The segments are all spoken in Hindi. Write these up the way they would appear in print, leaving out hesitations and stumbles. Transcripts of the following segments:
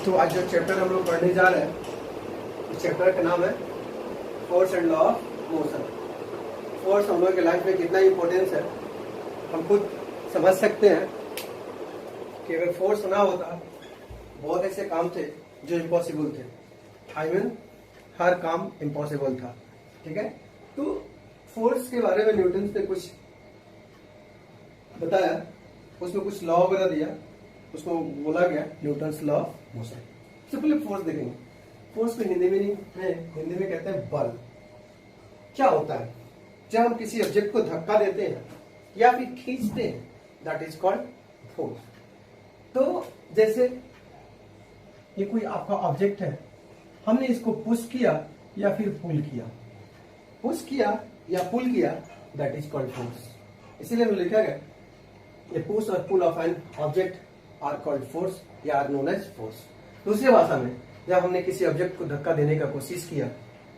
तो आज जो चैप्टर हम लोग पढ़ने जा रहे हैं, इस चैप्टर का नाम है force and law of motion. Force हम लोग के लाइफ में कितना इंपॉर्टेंस है हम खुद समझ सकते हैं कि अगर फोर्स ना होता बहुत ऐसे काम थे जो इम्पॉसिबल थे। आई मीन हर काम इम्पॉसिबल था। ठीक है, तो फोर्स के बारे में न्यूटन ने कुछ बताया, उसमें कुछ लॉ वगैरह दिया, उसको बोला गया Newton's law of motion. Simply force देखेंगे। फोर्स को हिंदी में कहते हैं बल। क्या होता है जब हम किसी ऑब्जेक्ट को धक्का देते हैं या फिर खींचते हैं, दैट इज कॉल्ड फोर्स। तो जैसे ये कोई आपका ऑब्जेक्ट है, हमने इसको पुश किया या फिर पुल किया, पुश किया या पुल किया, दैट इज कॉल्ड फोर्स। इसीलिए लिखा गया ये पुश और pull of an object are called force या आर नोन एज फोर्स। दूसरी भाषा में जब हमने किसी ऑब्जेक्ट को धक्का देने का कोशिश किया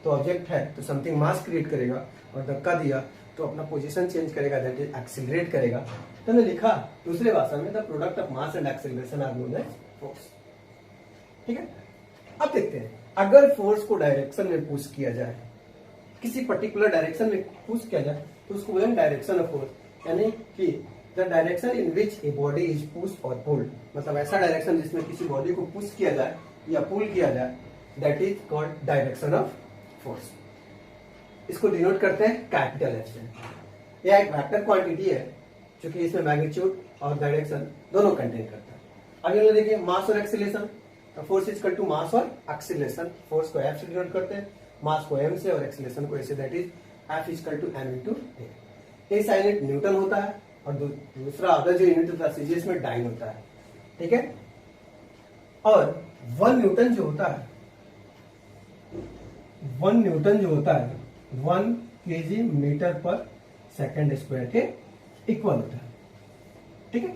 तो ऑब्जेक्ट है तो समथिंग मास क्रिएट करेगा, और धक्का दिया तो अपना पोजीशन चेंज करेगा, दैट इज एक्सीलरेट करेगा। तो हमने लिखा दूसरी भाषा में the product of mass and acceleration are known as force. ठीक है, अब देखते हैं अगर फोर्स को डायरेक्शन में पुश किया जाए, किसी पर्टिकुलर डायरेक्शन में पुश किया जाए तो उसको बोलेंगे डायरेक्शन ऑफ फोर्स, यानी कि the direction in which A body is push और पुल्ड। मतलब ऐसा डायरेक्शन जिसमें किसी बॉडी को पुश किया जाए या पुल किया जाए, that is called direction of force. इसको डिनोट करते हैं कैपिटल एफ से। यह एक वेक्टर क्वांटिटी है जो कि इसमें मैग्नीट्यूड और डायरेक्शन दोनों कंटेन करता है। आगे हम देखिए मास और acceleration. Force is equal to mass और एक्सीलरेशन। फोर्स को एफ से डिनोट करते हैं, मास को एम से और एक्सीलरेशन को ए से, that is F is equal to M into A. इस यूनिट न्यूटन होता है और दूसरा अदर जो यूनिट होता है सीजीएस में डाइन होता है। ठीक है, और 1 न्यूटन जो होता है 1 केजी मीटर पर सेकंड स्क्वायर के इक्वल होता है। ठीक है,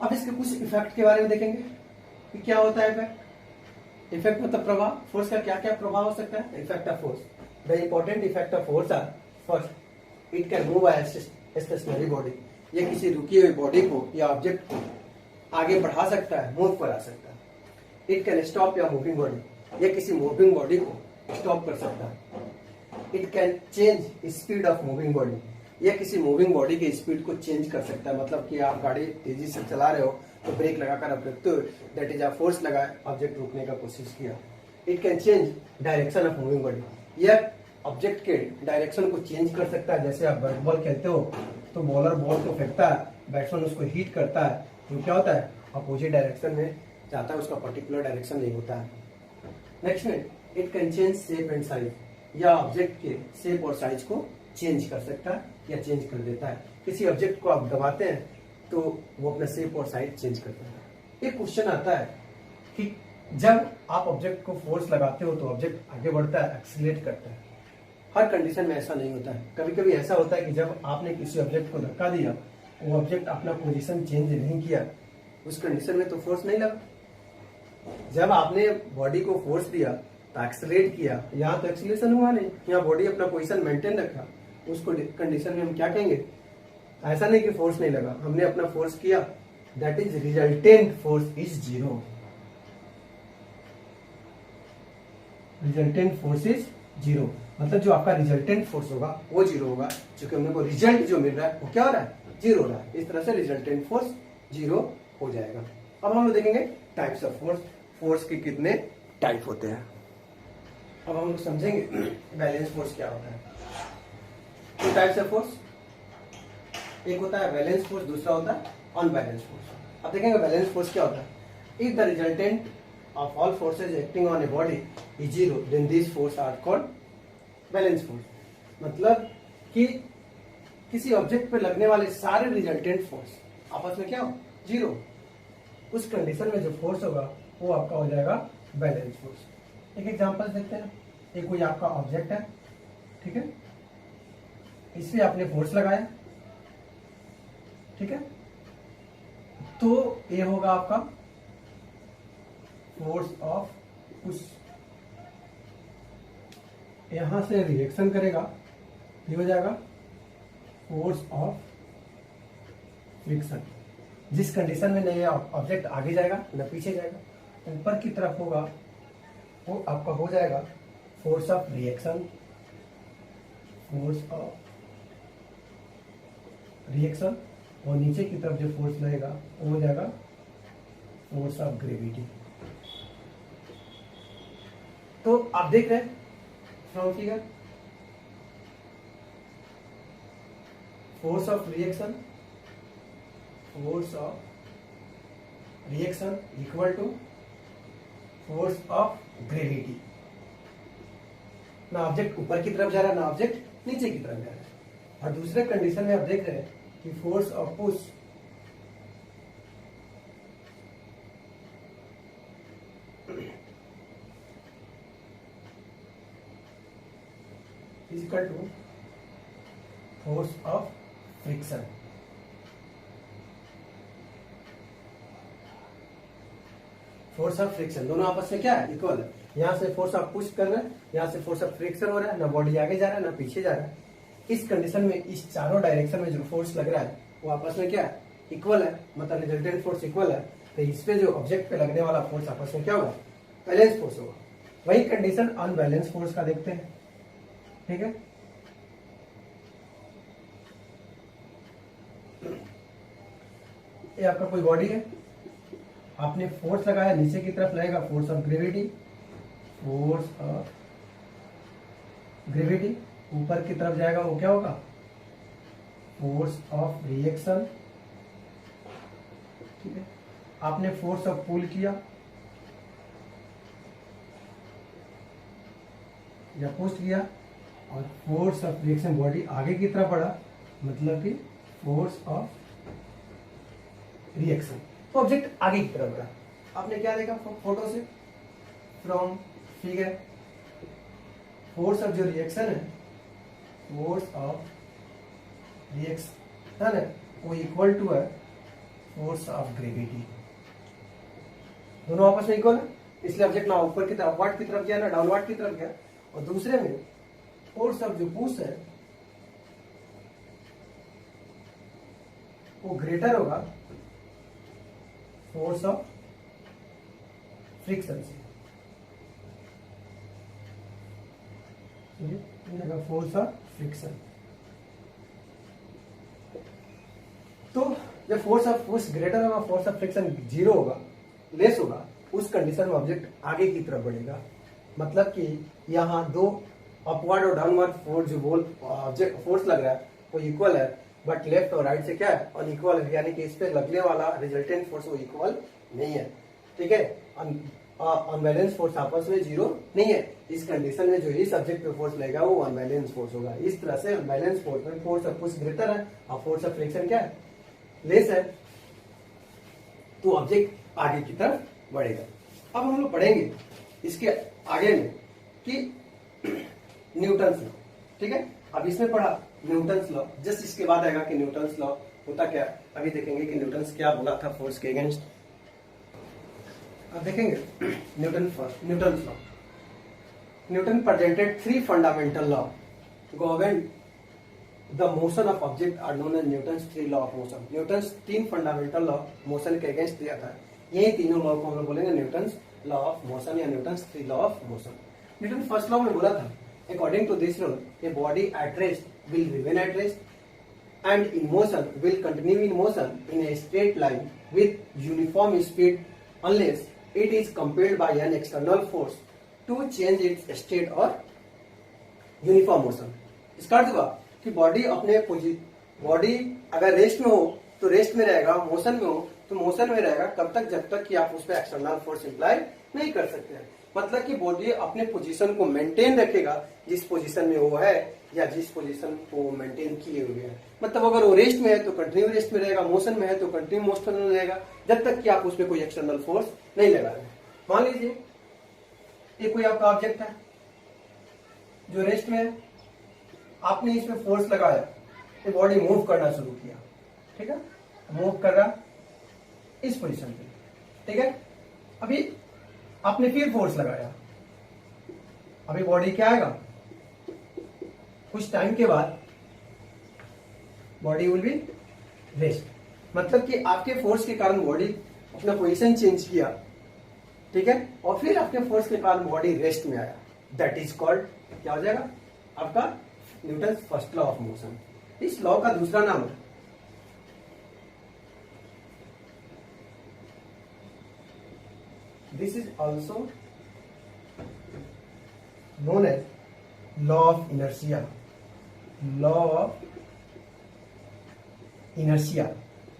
अब इसके कुछ इफेक्ट के बारे में देखेंगे कि क्या होता है इफेक्ट। इफेक्ट मतलब प्रभाव। फोर्स का क्या क्या प्रभाव हो सकता है। Effect of force. The important effect of force are first, it can move stationary body. ये किसी रुकी हुई बॉडी को या ऑब्जेक्ट को आगे बढ़ा सकता है, मूव करा सकता है। इट कैन स्टॉप या मूविंग बॉडी। ये किसी मूविंग बॉडी को स्टॉप कर सकता है। It can change speed of moving body. ये किसी मूविंग बॉडी की स्पीड को चेंज कर सकता है। मतलब कि आप गाड़ी तेजी से चला रहे हो तो ब्रेक लगाकर आप रुकते हो, दैट इज आप फोर्स लगाए, ऑब्जेक्ट रुकने का कोशिश किया। It can change direction of moving body. यह ऑब्जेक्ट के डायरेक्शन को चेंज कर सकता है। जैसे आप बैट बॉल खेलते हो तो बॉलर बॉल को फेंकता है, बैट्समैन उसको हिट करता है, तो क्या होता है अपोजिट डायरेक्शन में जाता है, उसका पर्टिकुलर डायरेक्शन नहीं होता है। नेक्स्ट में it can change shape and size. या ऑब्जेक्ट के शेप और साइज को चेंज कर सकता है या चेंज कर देता है। किसी ऑब्जेक्ट को आप दबाते हैं तो वो अपना शेप और साइज चेंज करता है। एक क्वेश्चन आता है कि जब आप ऑब्जेक्ट को फोर्स लगाते हो तो ऑब्जेक्ट आगे बढ़ता है, एक्सीलरेट करता है। हर कंडीशन में ऐसा नहीं होता है। कभी कभी ऐसा होता है कि जब आपने किसी ऑब्जेक्ट को धक्का दिया, वो ऑब्जेक्ट अपना पोजीशन चेंज नहीं किया, उस कंडीशन में तो फोर्स नहीं लगा। जब आपने बॉडी को फोर्स दिया तो एक्सीलरेट किया, यहाँ तो एक्सीलरेशन हुआ नहीं, यहाँ बॉडी अपना पोजीशन मेंटेन रखा, उसको कंडीशन में हम क्या कहेंगे, ऐसा नहीं कि फोर्स नहीं लगा, हमने अपना फोर्स किया, that is resultant force is zero. Resultant force is zero, मतलब जो आपका रिजल्टेंट फोर्स होगा वो जीरो होगा, क्योंकि हमने को रिजल्ट जो मिल रहा है वो क्या हो रहा है, जीरो हो रहा है। इस तरह से रिजल्टेंट फोर्स जीरो हो जाएगा। अब हम लोग देखेंगे टाइप्स ऑफ फोर्स। फोर्स के कितने टाइप होते हैं। अब हम लोग समझेंगे बैलेंस फोर्स क्या होता है। टू टाइप्स ऑफ फोर्स, एक होता है बैलेंस फोर्स, दूसरा होता है अनबैलेंस फोर्स। अब देखेंगे बैलेंस फोर्स क्या होता है। If the resultant of all forces acting on a body is zero, then these forces are called balance force. मतलब कि किसी ऑब्जेक्ट पे लगने वाले सारे रिजल्टेंट फोर्स आपस में क्या हो, जीरो। उस कंडीशन में जो फोर्स होगा वो आपका हो जाएगा बैलेंस फोर्स। एक एग्जांपल देखते हैं। एक कोई आपका ऑब्जेक्ट है, ठीक है, इस पे आपने फोर्स लगाया, ठीक है, तो ये होगा आपका फोर्स ऑफ पुश। यहां से रिएक्शन करेगा, ये हो जाएगा फोर्स ऑफ फ्रिक्शन। जिस कंडीशन में न ये ऑब्जेक्ट आगे जाएगा न पीछे जाएगा, ऊपर की तरफ होगा वो आपका हो जाएगा force of reaction, force of reaction, और नीचे की तरफ जो फोर्स लगेगा वो हो जाएगा फोर्स ऑफ ग्रेविटी। तो आप देख रहे हैं from figure, force of reaction, force of reaction equal to force of gravity. ना ऑब्जेक्ट ऊपर की तरफ जा रहा है, ना ऑब्जेक्ट नीचे की तरफ जा रहा है। और दूसरे कंडीशन में आप देख रहे हैं कि force of push is equal to force of friction. Force of friction दोनों आपस में क्या है, इक्वल है। यहां से फोर्स ऑफ पुश कर रहा है, यहां से फोर्स ऑफ फ्रिक्शन हो रहा है, ना बॉडी आगे जा रहा है ना पीछे जा रहा है। इस कंडीशन में इस चारों डायरेक्शन में जो फोर्स लग रहा है वो आपस में क्या है, इक्वल है, मतलब रिजल्टेंट फोर्स इक्वल है। तो इस पे जो ऑब्जेक्ट पे लगने वाला फोर्स आपस में क्या होगा, बैलेंस फोर्स होगा। वही कंडीशन अनबैलेंस फोर्स का देखते हैं, ठीक है। ये आपका कोई बॉडी है, आपने फोर्स लगाया, नीचे की तरफ लगेगा force of gravity, force of gravity. ऊपर की तरफ जाएगा वो क्या होगा, फोर्स ऑफ रिएक्शन, ठीक है। आपने फोर्स ऑफ पुल किया या पुश किया और फोर्स ऑफ रिएक्शन, बॉडी आगे की तरफ बढ़ा, मतलब कि फोर्स ऑफ रिएक्शन, तो ऑब्जेक्ट आगे की तरफ बढ़ा। आपने क्या देखा फोटो से, फ्रॉम फिगर, फोर्स ऑफ जो रिएक्शन है, फोर्स ऑफ रिएक्शन है वो इक्वल टू है फोर्स ऑफ ग्रेविटी। दोनों आपस में इक्वल है, इसलिए ऑब्जेक्ट ना ऊपर की तरफ अपवर्ड की तरफ गया ना डाउनवर्ड की तरफ गया। और दूसरे में फोर्स ऑफ जो पुश है वो ग्रेटर होगा फोर्स ऑफ फ्रिक्शन से, फोर्स ऑफ फ्रिक्शन। तो जब फोर्स ऑफ पुश ग्रेटर होगा, फोर्स ऑफ फ्रिक्शन जीरो होगा, लेस होगा, उस कंडीशन में ऑब्जेक्ट आगे की तरफ बढ़ेगा। मतलब कि यहाँ दो अपवर्ड और डाउनवर्ड फोर्स जो ऑब्जेक्ट फोर्स लग रहा है वो इक्वल है, बट लेफ्ट और राइट से क्या है, अनइक्वल है, यानी कि इस पे लगने वाला रिजल्टेंट फोर्स वो इक्वल नहीं है, ठीक है। अनबैलेंस फोर्स आपस में जीरो नहीं है। इस कंडीशन में जो इस ऑब्जेक्ट पे फोर्स लगेगा वो अनबैलेंस फोर्स होगा। इस तरह से अनबैलेंस फोर्स में फोर्स ऑफ पुश ग्रेटर है और फोर्स ऑफ फ्रिक्शन क्या है, लेस है, तो ऑब्जेक्ट आगे की तरफ बढ़ेगा। अब हम लोग पढ़ेंगे इसके आगे में कि न्यूटन्स लॉ, ठीक है। अब इसमें पढ़ा न्यूटन्स लॉ, जस्ट इसके बाद आएगा कि न्यूटन्स लॉ होता क्या। अभी देखेंगे कि न्यूटन्स क्या बोला था फोर्स के अगेंस्ट। अब देखेंगे Newton's law. Newton presented 3 fundamental law govern the motion of object are known as Newton's 3 law of motion. Newton's 3 fundamental law motion के अगेंस्ट दिया था। यही तीनों लॉ को हम लोग बोलेंगे न्यूटन्स लॉ ऑफ मोशन या Newton's 3 law of motion. Newton first law में बोला था, according to this rule, a body at rest will remain at rest and in motion will continue in motion in a straight line with uniform speed unless it is compelled by an external force to change its state or uniform motion। इसका अर्थ हुआ कि बॉडी अगर रेस्ट में हो तो रेस्ट में रहेगा, मोशन में हो तो मोशन में रहेगा, कब तक, जब तक कि आप उस पर एक्सटर्नल फोर्स अप्लाई नहीं कर सकते हैं। मतलब कि बॉडी अपने पोजीशन को मेंटेन रखेगा जिस पोजीशन में वो है या जिस पोजीशन को मेंटेन किए हुए है। मतलब अगर वो रेस्ट में है तो कंटिन्यू रेस्ट में रहेगा, मोशन में है तो कंटिन्यू मोशन में रहेगा, जब तक कि आप उसमें कोई एक्सटर्नल फोर्स नहीं लगा रहे। मान लीजिए ये कोई आपका ऑब्जेक्ट है जो रेस्ट में है, आपने इसमें फोर्स लगाया, ये बॉडी मूव करना शुरू किया, ठीक है, मूव कर रहा इस पोजीशन पे, ठीक है। अभी आपने फिर फोर्स लगाया, अभी बॉडी क्या आएगा, कुछ टाइम के बाद बॉडी विल बी रेस्ट। मतलब कि आपके फोर्स के कारण बॉडी अपना पोजीशन चेंज किया ठीक है, और फिर आपके फोर्स के कारण बॉडी रेस्ट में आया, दैट इज कॉल्ड, क्या हो जाएगा आपका Newton first law of motion. इस लॉ का दूसरा नाम है this is also known as law of inertia. Law of inertia,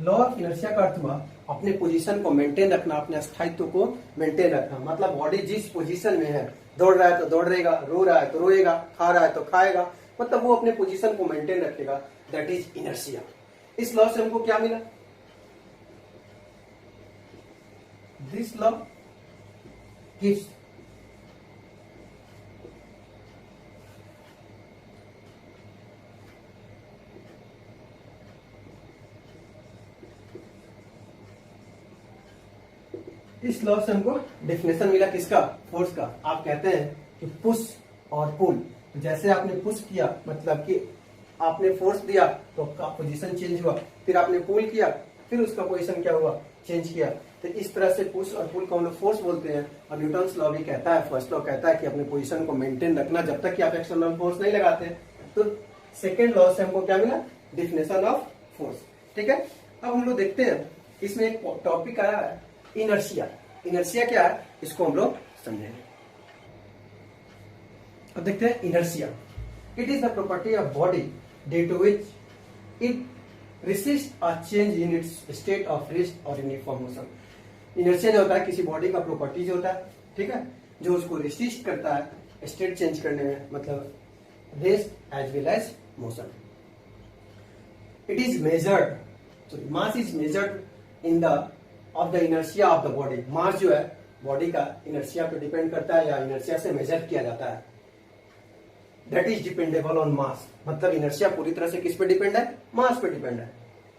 law of inertia का अर्थ हुआ अपने पोजीशन को मेंटेन रखना, अपने स्थायित्व को मेंटेन रखना। मतलब बॉडी जिस पोजीशन में है, दौड़ रहा है तो दौड़ेगा, रो रहा है तो रोएगा, खा रहा है तो खाएगा, मतलब वो अपने पोजीशन को मेंटेन रखेगा, दैट इज इनर्शिया। इस लॉ से हमको क्या मिला, दिस लॉ गिव्स इस लॉ से हमको डेफिनेशन मिला किसका, फोर्स का। आप कहते हैं कि पुश और पुल, जैसे आपने पुश किया मतलब कि आपने फोर्स दिया तो आपका पोजीशन चेंज हुआ, फिर आपने पुल किया फिर उसका पोजीशन क्या हुआ, चेंज किया। तो इस तरह से पुश और पुल को हम लोग फोर्स बोलते हैं। और न्यूटन्स लॉ भी कहता है, फर्स्ट लॉ कहता है कि अपने पोजीशन को मेंटेन रखना जब तक कि आप एक्सटर्नल फोर्स नहीं लगाते। तो सेकेंड लॉ से हमको क्या मिला, डेफिनेशन ऑफ फोर्स। ठीक है, अब हम लोग देखते हैं इसमें एक टॉपिक आया है इनर्शिया। इनर्शिया क्या है इसको हम लोग समझेंगे। अब देखते हैं inertia. It is the property of body due to which it resist a change in its state of rest और यूनिफॉर्म मोशन। इनर्शिया जो होता है किसी बॉडी का प्रॉपर्टी जो होता है, ठीक है, जो उसको रेसिस्ट करता है स्टेट चेंज करने में, मतलब rest as well as motion. It is measured, mass is measured in the of the inertia of the body. Mass जो है बॉडी का इनर्शिया पे डिपेंड करता है या इनर्शिया से मेजर किया जाता है। दैट इज डिपेंडेबल ऑन मास, मतलब इनर्शिया पूरी तरह से किस पे डिपेंड है, मास पे डिपेंड है।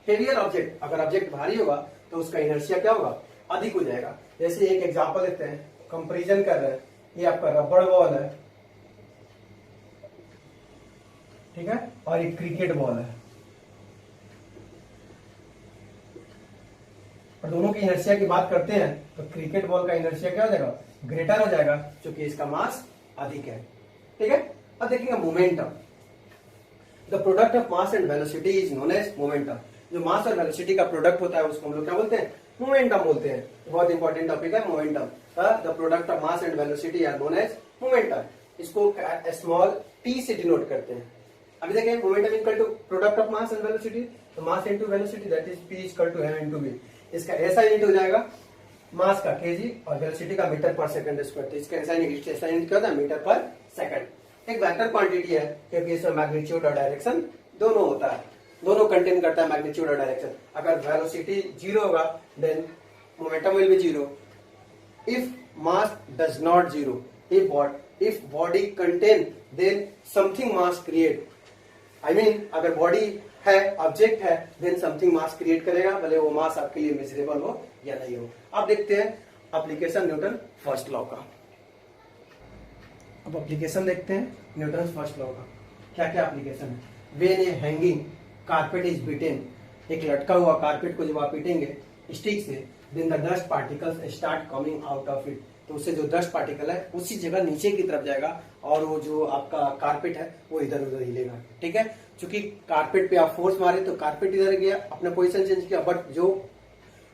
हेवियर ऑब्जेक्ट, अगर ऑब्जेक्ट भारी होगा तो उसका इनर्शिया क्या होगा, अधिक हो जाएगा। जैसे एक एग्जांपल लेते हैं, कंपैरिजन कर रहे हैं, ये आपका रबड़ बॉल है, ठीक है, और एक क्रिकेट बॉल है, और दोनों की इनर्शिया की बात करते हैं तो क्रिकेट बॉल का इनर्शिया क्या हो जाएगा, ग्रेटर हो जाएगा, क्योंकि इसका मास अधिक है। ठीक है, अब देखेंगे momentum. The product of mass and velocity is known as momentum. जो मास और वेलोसिटी का प्रोडक्ट होता है उसको हम लोग क्या बोलते हैं, मोमेंटम बोलते हैं। बहुत इंपॉर्टेंट टॉपिक है momentum. The product of mass and velocity are known as momentum. इसको स्मॉल टी से डिनोट करते हैं। अभी देखें momentum equal to product of mass and velocity, तो mass into velocity that is P equal to M into V. इसका ऐसा यूनिट हो जाएगा मास का केजी और वेलोसिटी का मीटर पर सेकंड स्क्वायर। तो इसका ऐसा यूनिट क्या होता है, मीटर पर सेकंड। एक वेक्टर क्वांटिटी है क्योंकि इसमें मैग्नीट्यूड और डायरेक्शन दोनों होता है, दोनों कंटेन करता है मैग्नीट्यूड और डायरेक्शन। अगर वेलोसिटी जीरो होगा then momentum will be zero. If mass does not zero, if body contain then something mass create. I mean अगर बॉडी है, ऑब्जेक्ट है, देन समथिंग मास क्रिएट करेगा, भले वो मास आपके लिए मेजरेबल हो या नहीं हो। अब देखते हैं एप्लीकेशन न्यूटन फर्स्ट लॉ का। अब एप्लीकेशन देखते हैं न्यूटन फर्स्ट लॉ का। क्या क्या एप्लीकेशन है। When a hanging carpet is beaten, एक लटका हुआ कारपेट को जब आप पीटेंगे स्टिक से, then the dust particles start coming out of it, तो उससे जो डस्ट पार्टिकल है उसी जगह नीचे की तरफ जाएगा और वो जो आपका कारपेट है वो इधर उधर हिलेगा। ठीक है, क्योंकि कारपेट पे आप फोर्स मारे तो कारपेट इधर गया, अपना पोजीशन चेंज किया, बट जो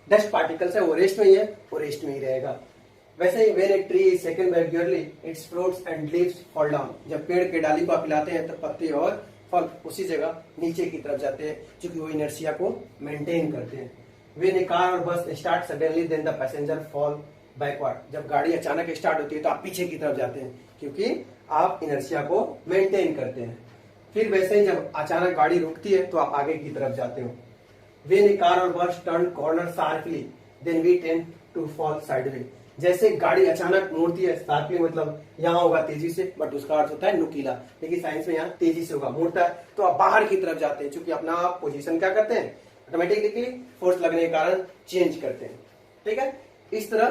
डस्ट पार्टिकल्स है वो रेस्ट में ही है, वो रेस्ट में ही रहेगा। वैसे ही when a tree is taken regularly its fruits and leaves fall down, जब पेड़ के डाली को आप हिलाते हैं तो पत्ते और फल उसी जगह नीचे की तरफ जाते हैं, क्योंकि वो इनर्शिया को मेंटेन करते हैं। When A car or bus start suddenly then the passenger fall backward, जब गाड़ी अचानक स्टार्ट होती है तो आप पीछे की तरफ जाते हैं, क्योंकि आप इनर्शिया को मेंटेन करते हैं। फिर वैसे ही जब अचानक गाड़ी रुकती है तो आप आगे की तरफ जाते हो। When A car or bus turn corner sharply then we tend to fall sideway, जैसे गाड़ी अचानक मुड़ती है, शार्पली मतलब यहाँ होगा तेजी से, बट उसका अर्थ होता है नुकीला, लेकिन साइंस में यहाँ तेजी से होगा, मुड़ता है तो आप बाहर की तरफ जाते हैं, क्योंकि अपना आप पोजीशन क्या करते हैं, ऑटोमेटिकली फोर्स लगने के कारण चेंज करते हैं। ठीक है, इस तरह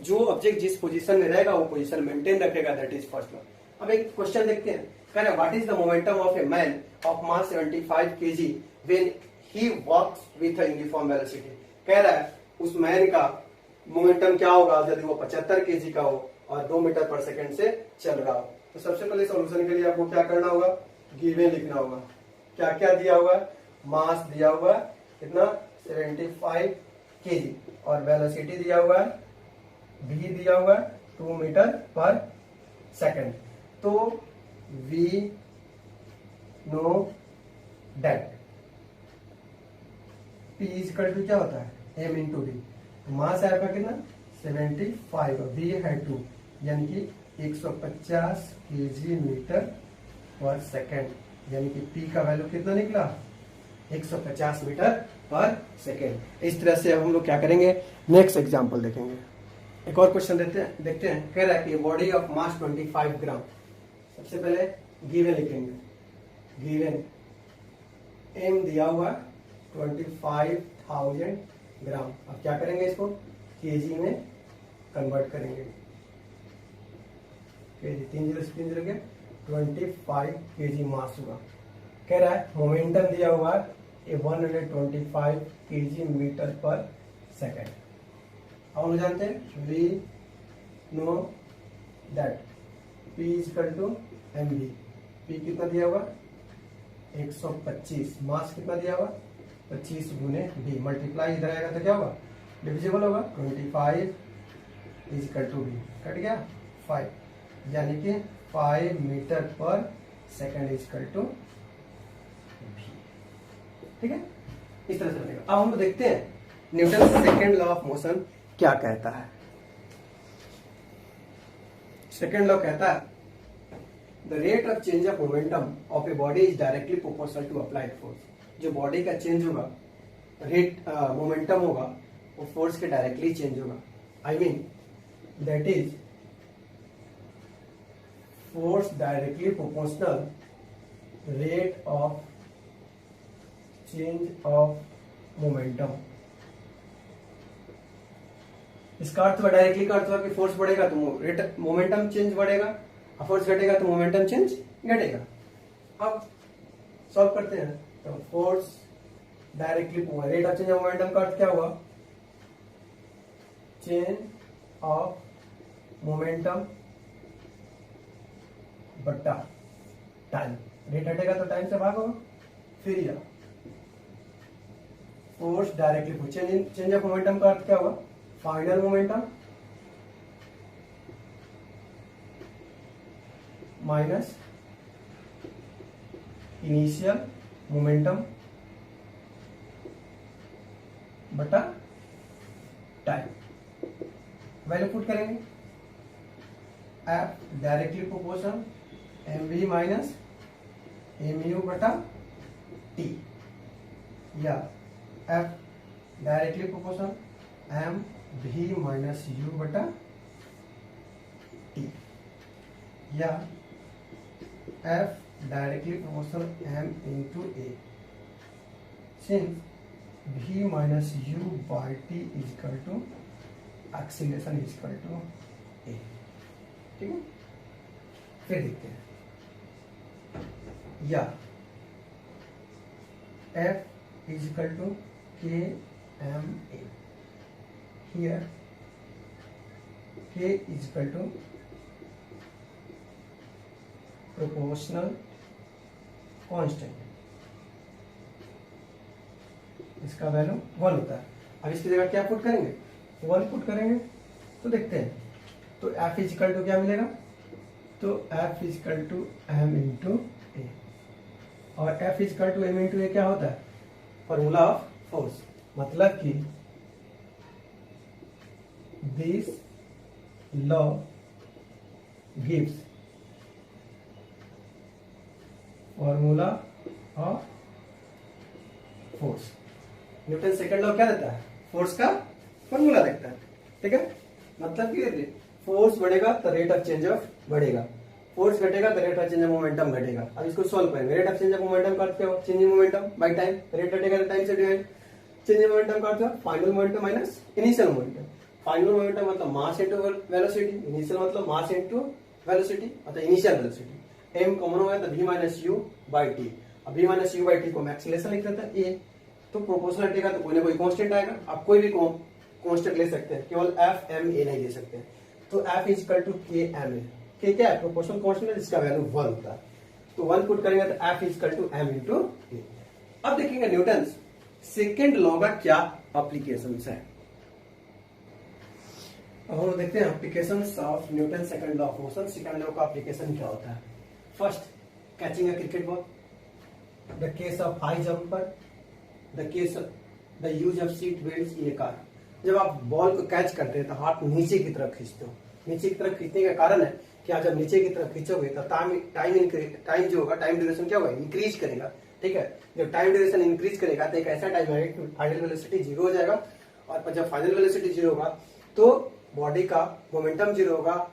जो ऑब्जेक्ट जिस पोजीशन में रहेगा वो पोजीशन मेंटेन रखेगा, दैट इज फर्स्ट लॉ। अब एक क्वेश्चन देखते हैं, कह रहे what is the momentum of a man of mass 75 kg when he walks with a uniform velocity. कह रहा है उस मैन का मोमेंटम क्या होगा यदि वो 75 केजी का हो और 2 मीटर पर सेकंड से चल रहा हो। तो सबसे पहले सॉल्यूशन के लिए आपको क्या करना होगा, गिवन लिखना होगा। क्या क्या दिया हुआ है, मास दिया हुआ है कितना 75 केजी और वेलोसिटी दिया हुआ है v दिया हुआ है 2 मीटर पर सेकंड। तो v know that p equal to क्या होता है m इंटू डी। मास है आपका कितना 75 और v है 2 यानी कि 150 केजी मीटर पर सेकंड यानी कि p का वैल्यू कितना निकला 150 मीटर पर सेकेंड। इस तरह से अब हम लोग क्या करेंगे, नेक्स्ट एग्जांपल देखेंगे। एक और क्वेश्चन देखते हैं। कह रहा है कि बॉडी ऑफ मास 25 ग्राम। सबसे पहले गिवन लिखेंगे, गिवन एम दिया हुआ 25,000 ग्राम। अब क्या करेंगे, इसको केजी में कन्वर्ट करेंगे। केजी 3 0 से 3 0 गया 25 केजी मास हुआ। कह रहा है मोमेंटम दिया हुआ है 125 केजी मीटर पर सेकेंड। अब हम जानते हैं we know that P equal to M V. P कितना दिया हुआ 125, मास कितना दिया हुआ 25 गुने V। मल्टीप्लाई इधर आएगा तो क्या होगा डिविजिबल होगा 25 इक्वल टू V। कट गया 5 यानी कि 5 मीटर पर सेकेंड इक्वल टू V। ठीक है, इस तरह से बनेगा। अब हम देखते हैं Newton second law of motion क्या कहता है। सेकेंड लॉ कहता है the rate of change of momentum of a body is directly proportional to applied force. जो बॉडी का चेंज होगा, रेट मोमेंटम होगा, वो फोर्स के डायरेक्टली चेंज होगा। I mean that is force directly proportional rate of change of momentum. इसका अर्थ हुआ डायरेक्टली का अर्थ हुआ कि फोर्स बढ़ेगा तो रेट मोमेंटम चेंज बढ़ेगा, और फोर्स घटेगा तो मोमेंटम चेंज घटेगा। अब सॉल्व करते हैं। तो force directly rate of change of momentum का अर्थ क्या हुआ, चेंज ऑफ मोमेंटम बट्टा टाइम। रेट हटेगा तो टाइम से भाग होगा। फिर या force directly change of momentum का अर्थ क्या हुआ, final momentum minus initial momentum बटा टाइम। वैल्यू पुट करेंगे F directly proportion M V minus M U बटा टी, या F directly proportion M V minus U बटा टी, या F directly proportional M into A since V minus U by T is equal to acceleration is equal to A. ठीक है, फिर देखते हैं। या F is equal to K M A. Here K is equal to proportional constant, इसका वैल्यू 1 होता है। अब इसकी जगह क्या पुट करेंगे, 1 पुट करेंगे। तो देखते हैं, तो एफ इज इक्वल टू क्या मिलेगा, तो F is equal to M into A, और F is equal to M into A क्या होता है, फॉर्मूला ऑफ फोर्स। मतलब कि this law gives formula of force. Newton second law क्या देता है, फोर्स का फॉर्मूला देखता है। ठीक है, मतलब कि फोर्स बढ़ेगा तो रेट ऑफ चेंज ऑफ बढ़ेगा, फोर्स घटेगा तो rate of change of momentum घटेगा। अब इसको सॉल्व करेंगे। Rate of change of momentum का अर्थ क्या हो, change in momentum by time. Rate घटेगा तो टाइम से डिवाइड। चेंज इन मोमेंटम का अर्थ final momentum minus initial momentum. Final momentum मतलब मास इनटू वेलोसिटी, इनिशियल मतलब मास इनटू वेलोसिटी, मतलब इनिशियल वेलोसिटी। एम कॉमन होगा तो v minus U by T. अब v minus U by T को मैं एक्सीलरेशन लिख देता है ए, तो प्रोपोर्शनलिटी का तो कोई ना कोई कांस्टेंट आएगा। अब कोई भी कांस्टेंट ले सकते हैं, केवल एफ एम ए नहीं ले सकते हैं। तो F is equal to K M ए, के क्या है, प्रोपोर्शनल कांस्टेंट है जिसका वैल्यू 1 होता है। तो 1 पुट करेंगे तो F is equal to M into A. अब देखेंगे न्यूटन सेकेंड लॉ का क्या एप्लीकेशंस है। अब हम देखते हैं applications of Newton second law of motion. Second law का एप्लीकेशन क्या होता है? First, catching a cricket ball, the case of high jumper, the case the use of seat belt in A car. जब आप बॉल को कैच करते हैं तो हाथ नीचे की तरफ खींचते हो। नीचे की तरफ खींचने का कारण है कि आप जब नीचे की तरफ खींचोगे तो टाइम जो होगा, टाइम ड्यूरेशन क्या होगा, इंक्रीज करेगा। ठीक है, जब टाइम ड्यूरेशन इंक्रीज करेगा तो एक ऐसा टाइम आएगा कि फाइनल वेलोसिटी 0 हो जाएगा, और जब फाइनल वेलोसिटी 0 होगा तो बॉडी का मोमेंटम 0 होगा,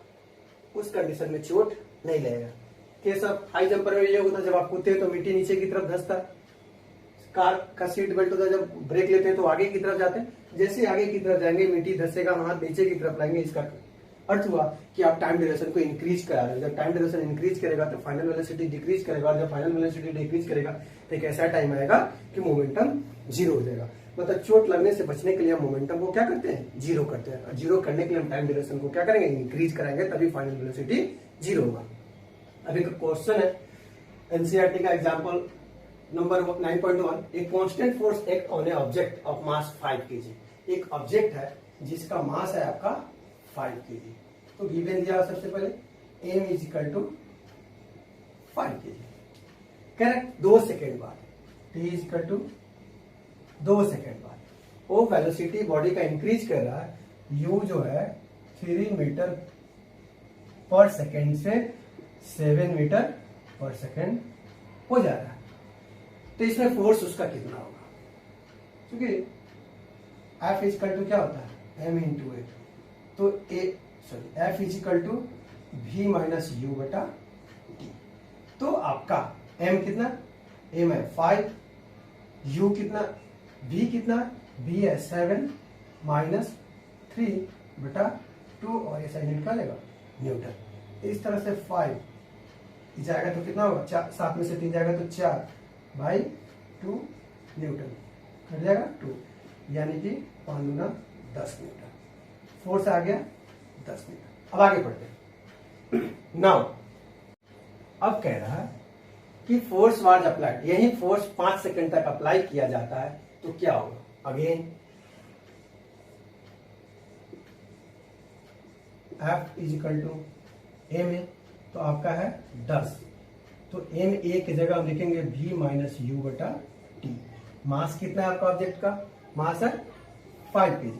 उस कंडीशन में चोट नहीं लगेगा। केस ऑफ हाई जंपर में ये होता है, जब आप कूदते हैं तो मिट्टी नीचे की तरफ धंसता है। कार का सीट बेल्ट होता है, जब ब्रेक लेते हैं तो आगे की तरफ जाते हैं, जैसे आगे की तरफ जाएंगे मिट्टी धंसेगा, हाथ नीचे की तरफ लाएंगे। इसका अर्थ हुआ कि आप टाइम ड्यूरेशन को इंक्रीज करा रहे हैं। जब टाइम ड्यूरेशन इंक्रीज करेगा तो फाइनल वेलोसिटी डिक्रीज करेगा, और जब फाइनल वेलोसिटी डिक्रीज करेगा तो एक ऐसा टाइम आएगा कि मोमेंटम 0 हो जाएगा। मतलब चोट लगने से बचने के लिए हम मोमेंटम को क्या करते हैं, 0 करते हैं, और 0 करने के लिए हम टाइम ड्यूरेशन को क्या करेंगे, इंक्रीज कराएंगे, तभी फाइनल वेलोसिटी 0 होगा। अभी का क्वेश्चन है एनसीईआरटी का example number 9.1, a constant force act on A object of mass 5 kg। एक ऑब्जेक्ट है जिसका मास है आपका 5 kg। तो गिवन दिया सबसे पहले M is equal to 5 kg। Correct, 2 second बाद, T is equal to 2 second बाद वो वेलोसिटी बॉडी का इंक्रीज कर रहा है। यू जो है 3 मीटर पर सेकेंड से 7 मीटर पर सेकेंड हो जा रहा है। तो इसमें फोर्स उसका कितना होगा, क्योंकि एफ इजिकल टू क्या होता है, एम इंटू ए। तो F equal to V minus U बटा टी। तो आपका एम कितना, एम है 5, यू कितना, वी कितना, वी है 7 माइनस 3 बटा 2, और ऐसा यूनिट का लेगा न्यूटन। इस तरह से 5 जाएगा तो कितना होगा, 7 में से 3 जाएगा तो 4/2 न्यूटन, कट जाएगा 2, यानी कि 5 गुना 10 न्यूटन फोर्स आ गया 10 न्यूटन। अब आगे बढ़ते हैं। नाउ अब कह रहा है कि फोर्स वाज अप्लाइड, यही फोर्स 5 सेकंड तक अप्लाई किया जाता है तो क्या होगा। Again F is equal to M A, तो आपका है 10, तो एम ए की जगह हम लिखेंगे v माइनस यू बटा टी। मास कितना है आपका ऑब्जेक्ट का, मास है 5 kg।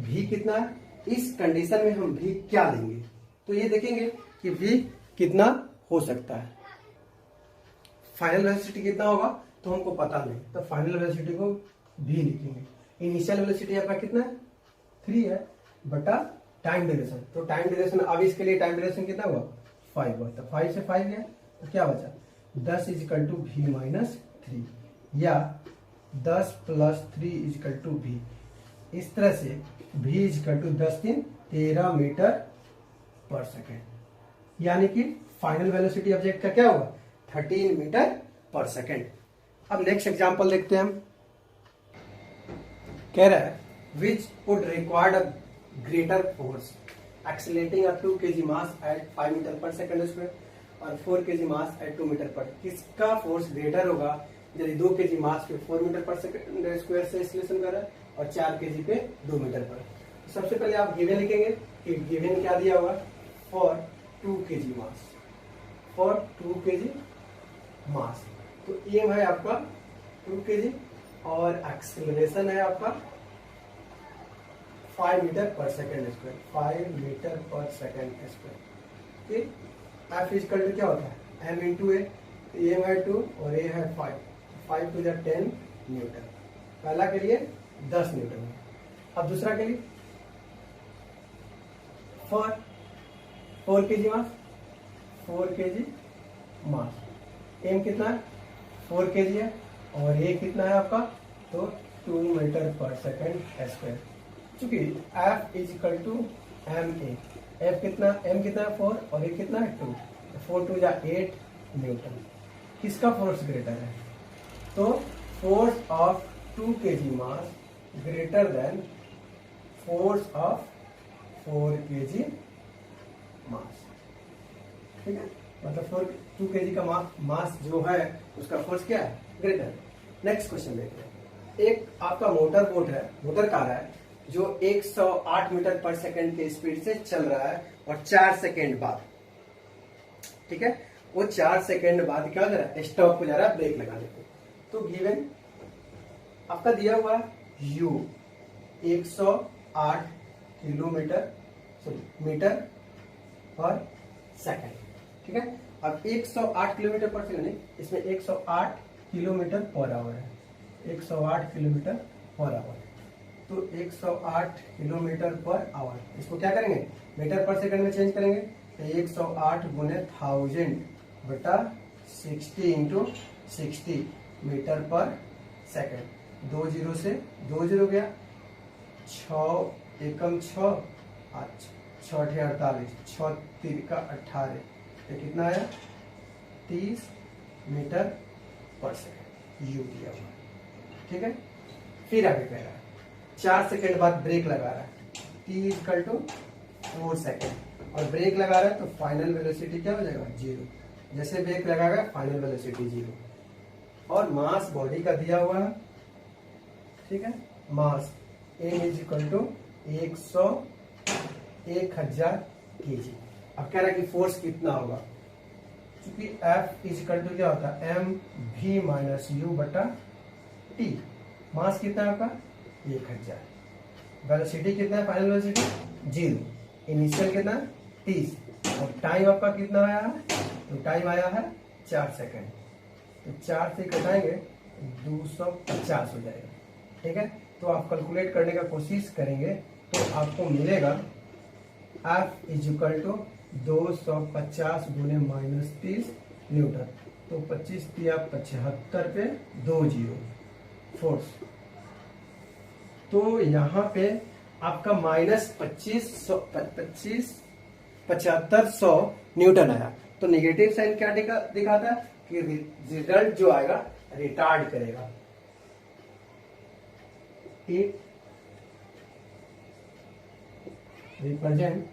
v कितना है, इस कंडीशन में हम v क्या लेंगे, तो ये देखेंगे कि v कितना हो सकता है। फाइनल वेलोसिटी कितना होगा तो हमको पता नहीं, तो फाइनल वेलोसिटी को v लिखेंगे। इनिशियल वेलोसिटी आपका कितना है 3 है बटा टाइम ड्यूरेशन, तो टाइम ड्यूरेशन, अब इसके लिए टाइम ड्यूरेशन कितना हुआ 5 हुआ, तो 5 से 5 गया तो क्या बचा 10 is equal to V minus 3, या 10 plus 3 is equal to V. इस तरह से v is equal to 10 3 13 metre पर सेकेंड, यानी कि फाइनल वेलोसिटी ऑब्जेक्ट का क्या होगा 13 मीटर पर सेकेंड। अब नेक्स्ट एग्जांपल देखते हैं हम। कह रहा है which would required a greater force accelerating a 2 kg mass at 5 metre पर सेकेंड स्क्वायर और 4 kg मास एट 2 मीटर पर। किसका फोर्स ग्रेटर होगा यदि 2 kg मास पे 4 मीटर पर सेकेंड स्क्वायर से एक्सेलरेशन कर रहा है और 4 kg पे 2 मीटर पर। सबसे पहले आप गिवन लिखेंगे कि गिवन क्या दिया होगा for 2 kg mass, for 2 kg मास, तो एम है आपका 2 kg और एक्सेलरेशन है आपका 5 मीटर पर सेकेंड स्क्वायर, 5 मीटर पर सेकेंड स्क्वायर। ठीक, एफ इक्वल टू क्या होता है एम इंटू ए, एम है 2 और ए है 5, 5 टू 10 न्यूटन। पहला के लिए 10 न्यूटन है। अब दूसरा के लिए for 4 kg mass, 4 kg mass, M कितना है 4 kg है और ए कितना है आपका तो 2 मीटर पर सेकेंड स्क्वायर। चूंकि F is equal to M A, F कितना, एम कितना है 4 और ए कितना है 2, 4 टू 8 न्यूटन। किसका फोर्स ग्रेटर है तो force of 2 kg mass greater than force of 4 kg mass, ठीक है, मतलब 2 kg का मास जो है उसका फोर्स क्या है, ग्रेटर। नेक्स्ट क्वेश्चन देखते हैं। एक आपका मोटर बोट है, मोटर कार है, जो 108 मीटर पर सेकंड के स्पीड से चल रहा है और 4 सेकंड बाद, ठीक है, वो 4 सेकंड बाद क्या हो जा रहा है, स्टॉप हो जा रहा है ब्रेक लगाने को। तो गिवन आपका दिया हुआ u 108 किलोमीटर मीटर पर सेकंड, ठीक है। अब 108 किलोमीटर पर सेकंड नहीं, इसमें 108 किलोमीटर पर आवर है, 108 किलोमीटर पर आवर। तो 108 किलोमीटर पर आवर, इसको क्या करेंगे, मीटर पर सेकंड में चेंज करेंगे। तो 108 गुने 1000 बटा 60 इंटू 60 मीटर पर सेकंड। 2 जीरो से 2 जीरो गया, 6 एकम 6, 6 48, 6 तिरका 18, ये कितना आया, 30 मीटर पर सेकंड यू दिया हुआ, ठीक है। फिर आगे कह रहा है 4 सेकंड बाद ब्रेक लगा रहा है, t इक्वल टू 4 सेकंड, और ब्रेक लगा रहा है तो फाइनल वेलोसिटी क्या हो जाएगा, 0। जैसे ब्रेक लगाएगा फाइनल वेलोसिटी 0। और मास बॉडी का दिया हुआ है, ठीक है, mass m is equal to 1000 kg। अब कह रहा है कि फोर्स कितना होगा, क्योंकि F इज इक्वल टू क्या होता है, m v माइनस यू बटा t। मास कितना है आपका 1000, वेलोसिटी कितना है, फाइनल वेलोसिटी 0, इनिशियल कितना 30, और टाइम आपका कितना आया है, तो टाइम आया है 4 सेकंड। तो 4 से घटाएंगे 250 हो जाएगा, ठीक है। तो आप कैलकुलेट करने का कोशिश करेंगे तो आपको मिलेगा F इज इक्वल टू 250 गुने -30 न्यूटन। तो 25 दिया 75 पे 2 जीरो फोर्स। तो यहाँ पे आपका -2500 न्यूटन आया। तो नेगेटिव साइन क्या दिखाता है कि रिजल्ट जो आएगा रिटार्ड करेगा। It represent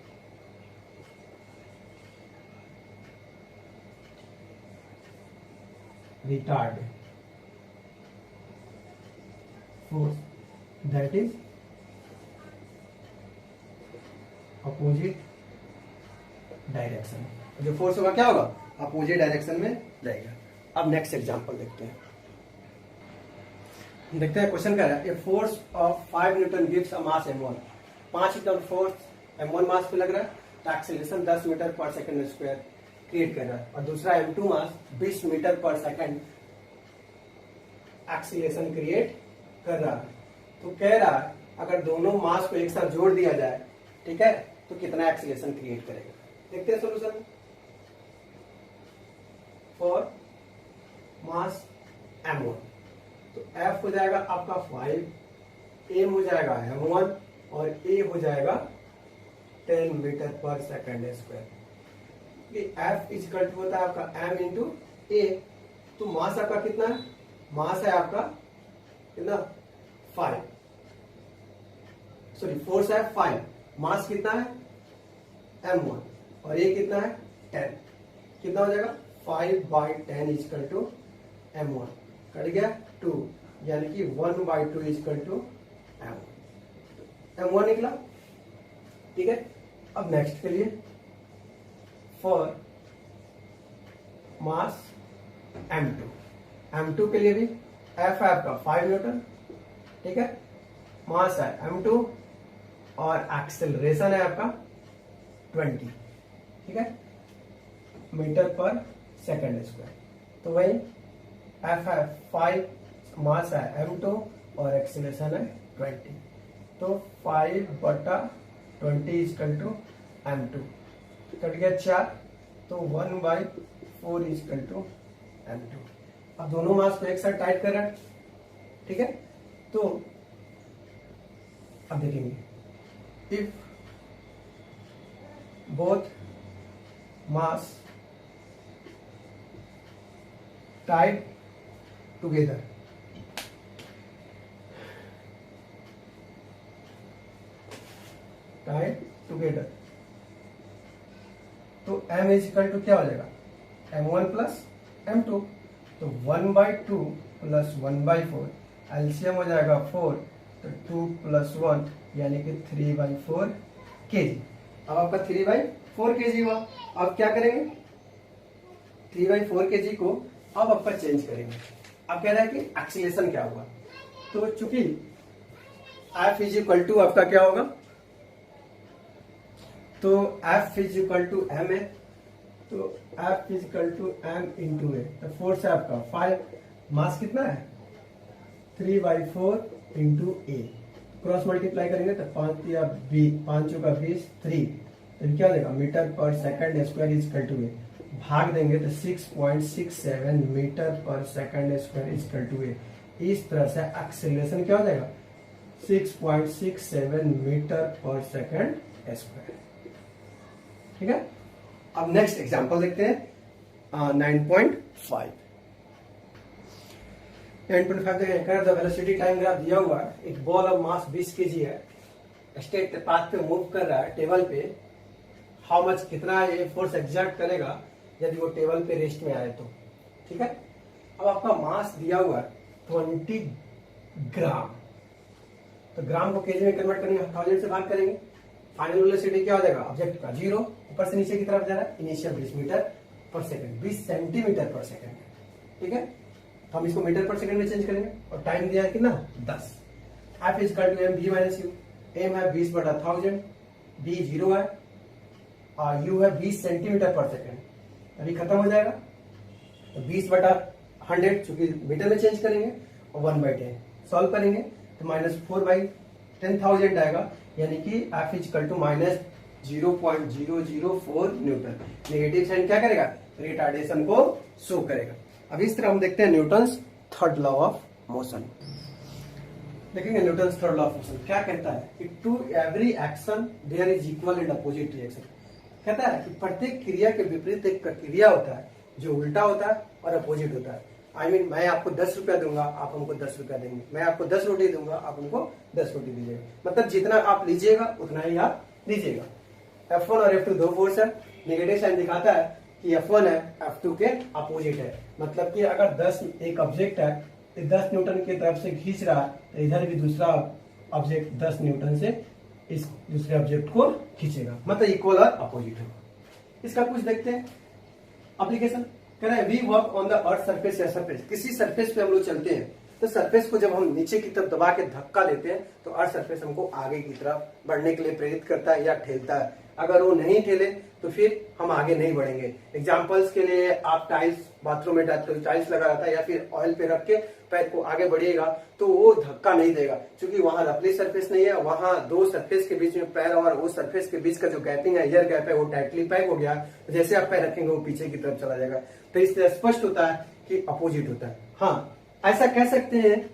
retard force that is opposite direction. जो फोर्स होगा क्या होगा, अपोजिट डायरेक्शन में जाएगा। अब नेक्स्ट एग्जांपल देखते हैं। क्वेश्चन कह रहा है, a force of 5 Newton gives a mass m1। 5 Newton force m1 मास पे लग रहा है, तो एक्सेलरेशन 10 मीटर पर सेकंड स्क्वायर क्रिएट कर रहा है, और दूसरा m2 मास 20 मीटर पर सेकंड एक्सीलरेशन क्रिएट कर रहा है। तो कह रहा है अगर दोनों मास को एक साथ जोड़ दिया जाए, ठीक है, तो कितना एक्सीलरेशन क्रिएट करेगा। देखते हैं सॉल्यूशन। फॉर मास m1, तो F हो जाएगा आपका 5, M हो जाएगा m1, और A हो जाएगा 10 मीटर पर second square. F equal to होता है आपका m इंटू ए। तो मास आपका कितना है, मास है आपका कितना 5, सॉरी फोर्स है 5, मास कितना है m1, और ये कितना है 10, कितना हो जाएगा 5/10 इक्वल टू m1, कट गया 2, यानी कि 1/2 इक्वल टू m1 निकला, ठीक है। अब नेक्स्ट के लिए फॉर मास m2 के लिए भी F है आपका 5 न्यूटन, ठीक है, मास है m2, और एक्सेलरेशन है आपका 20, ठीक है, मीटर पर सेकंड स्क्वायर। तो वही F है 5, मास है m2, और एक्सेलरेशन है 20। तो 5/20 इक्वल टू m2, कट गया 4, तो 1/4 इक्वल टू m2। अब दोनों मास को एक साथ टाइट कर रहा है, ठीक है। तो अब देखेंगे, if both mass tight together, Tide together. तो m इज इक्वल टू क्या हो जाएगा, m1 प्लस m2। तो 1/2 प्लस 1/4, एलसीएम हो जाएगा 4, तो 2 प्लस 1 यानी कि 3/4 kg। अब आपका 3/4 kg हुआ। अब क्या करेंगे, 3/4 kg को अब आपका चेंज करेंगे। अब कह रहा है कि एक्सीलरेशन क्या हुआ, तो चूंकि F इज इक्वल टू आपका क्या होगा, तो F is equal to m है, तो F is equal to m into A. तो फोर्स है आपका 5, मास कितना है 3/4 इंटू ए। क्रॉस मल्टीप्लाई करेंगे तो 5 या 20, 5 का 20, 3, तो क्या देगा मीटर पर second square is equal to A. भाग देंगे तो 6.67 मीटर पर second square is equal to A. इस तरह से एक्सेलरेशन क्या हो जाएगा 6.67 मीटर पर सेकंड स्क्वायर। ठीक है, अब नेक्स्ट एग्जांपल देखते हैं 9.5। 9.5 देखें, द वेलोसिटी टाइम ग्राफ दिया हुआ है, एक बॉल ऑफ मास 20 kg है, स्ट्रेट पाथ पे मूव कर रहा है टेबल पे। हाउ मच, कितना ये फोर्स एग्जर्ट करेगा यदि वो टेबल पे रेस्ट में आए तो। ठीक है, अब आपका मास दिया हुआ है 20 ग्राम, तो ग्राम को केजी में कन्वर्ट करेंगे, 1000 से भाग करेंगे। फाइनल वेलोसिटी क्या हो जाएगा ऑब्जेक्ट का 0, ऊपर से नीचे की तरफ जा रहा है, इनिशियल 20 मीटर पर सेकंड, 20 सेंटीमीटर पर सेकंड। ठीक है, तो हम इसको मीटर पर सेकंड में चेंज करेंगे और टाइम दिया है कितना 10। F is equal to m v minus U. m है 20/1000, b 0 है और u है 20 सेंटीमीटर पर सेकंड। अभी खत्म हो जाएगा, तो 20/100 चूंकि मीटर में चेंज करेंगे और 1/10 सॉल्व करेंगे तो -4/10,000 आएगा, यानी कि F is equal to -0.004 newton. Negative sign क्या करेगा, रिटार्डेशन को शो करेगा। अब इस तरह हम देखते हैं newton's third law of motion. देखेंगे newton's third law of motion क्या कहता है कि to every action there is equal and opposite reaction. कहता है कि प्रत्येक क्रिया के विपरीत एक प्रक्रिया होता है जो उल्टा होता है और अपोजिट होता है। I mean, मैं आपको 10 रुपया दूंगा, आप हमको 10 रुपया देंगे। मैं आपको 10 रोटी दूंगा, आप हमको 10 रोटी दीजिएगा। मतलब जितना आप लीजिएगा उतना ही आप लीजिएगा। F1 और F2 दो फोर्स है, नेगेटिव साइन दिखाता है कि F1 है F2 के अपोजिट है। मतलब कि अगर 10 एक ऑब्जेक्ट है, 10 न्यूटन की तरफ से खींच रहा है, तो इधर भी दूसरा ऑब्जेक्ट 10 न्यूटन से इस दूसरे ऑब्जेक्ट को खींचेगा, मतलब इक्वल और अपोजिट होगा। इसका कुछ देखते हैं एप्लीकेशन। कह रहे हैं we work on the earth surface या सरफेस, किसी सरफेस पे हम लोग चलते हैं तो सरफेस को जब हम नीचे की तरफ दबा के धक्का देते हैं तो अर्थ सरफेस हमको आगे की तरफ बढ़ने के लिए प्रेरित करता है या ठेलता है। अगर वो नहीं ठेले तो फिर हम आगे नहीं बढ़ेंगे। एग्जाम्पल्स के लिए आप टाइल्स बाथरूम में डालते हो, टाइल्स लगा रहता है या फिर ऑयल पे रख के पैर को आगे बढ़िएगा तो वो धक्का नहीं देगा, क्योंकि वहां रफली सरफेस नहीं है। वहां दो सरफेस के बीच में पैर और वो सरफेस के बीच का जो गैपिंग है, एयर गैप है, वो टाइटली पैक हो गया। जैसे आप पैर रखेंगे वो पीछे की तरफ चला जाएगा। तो इससे स्पष्ट होता है कि अपोजिट होता है। हाँ, ऐसा कह सकते हैं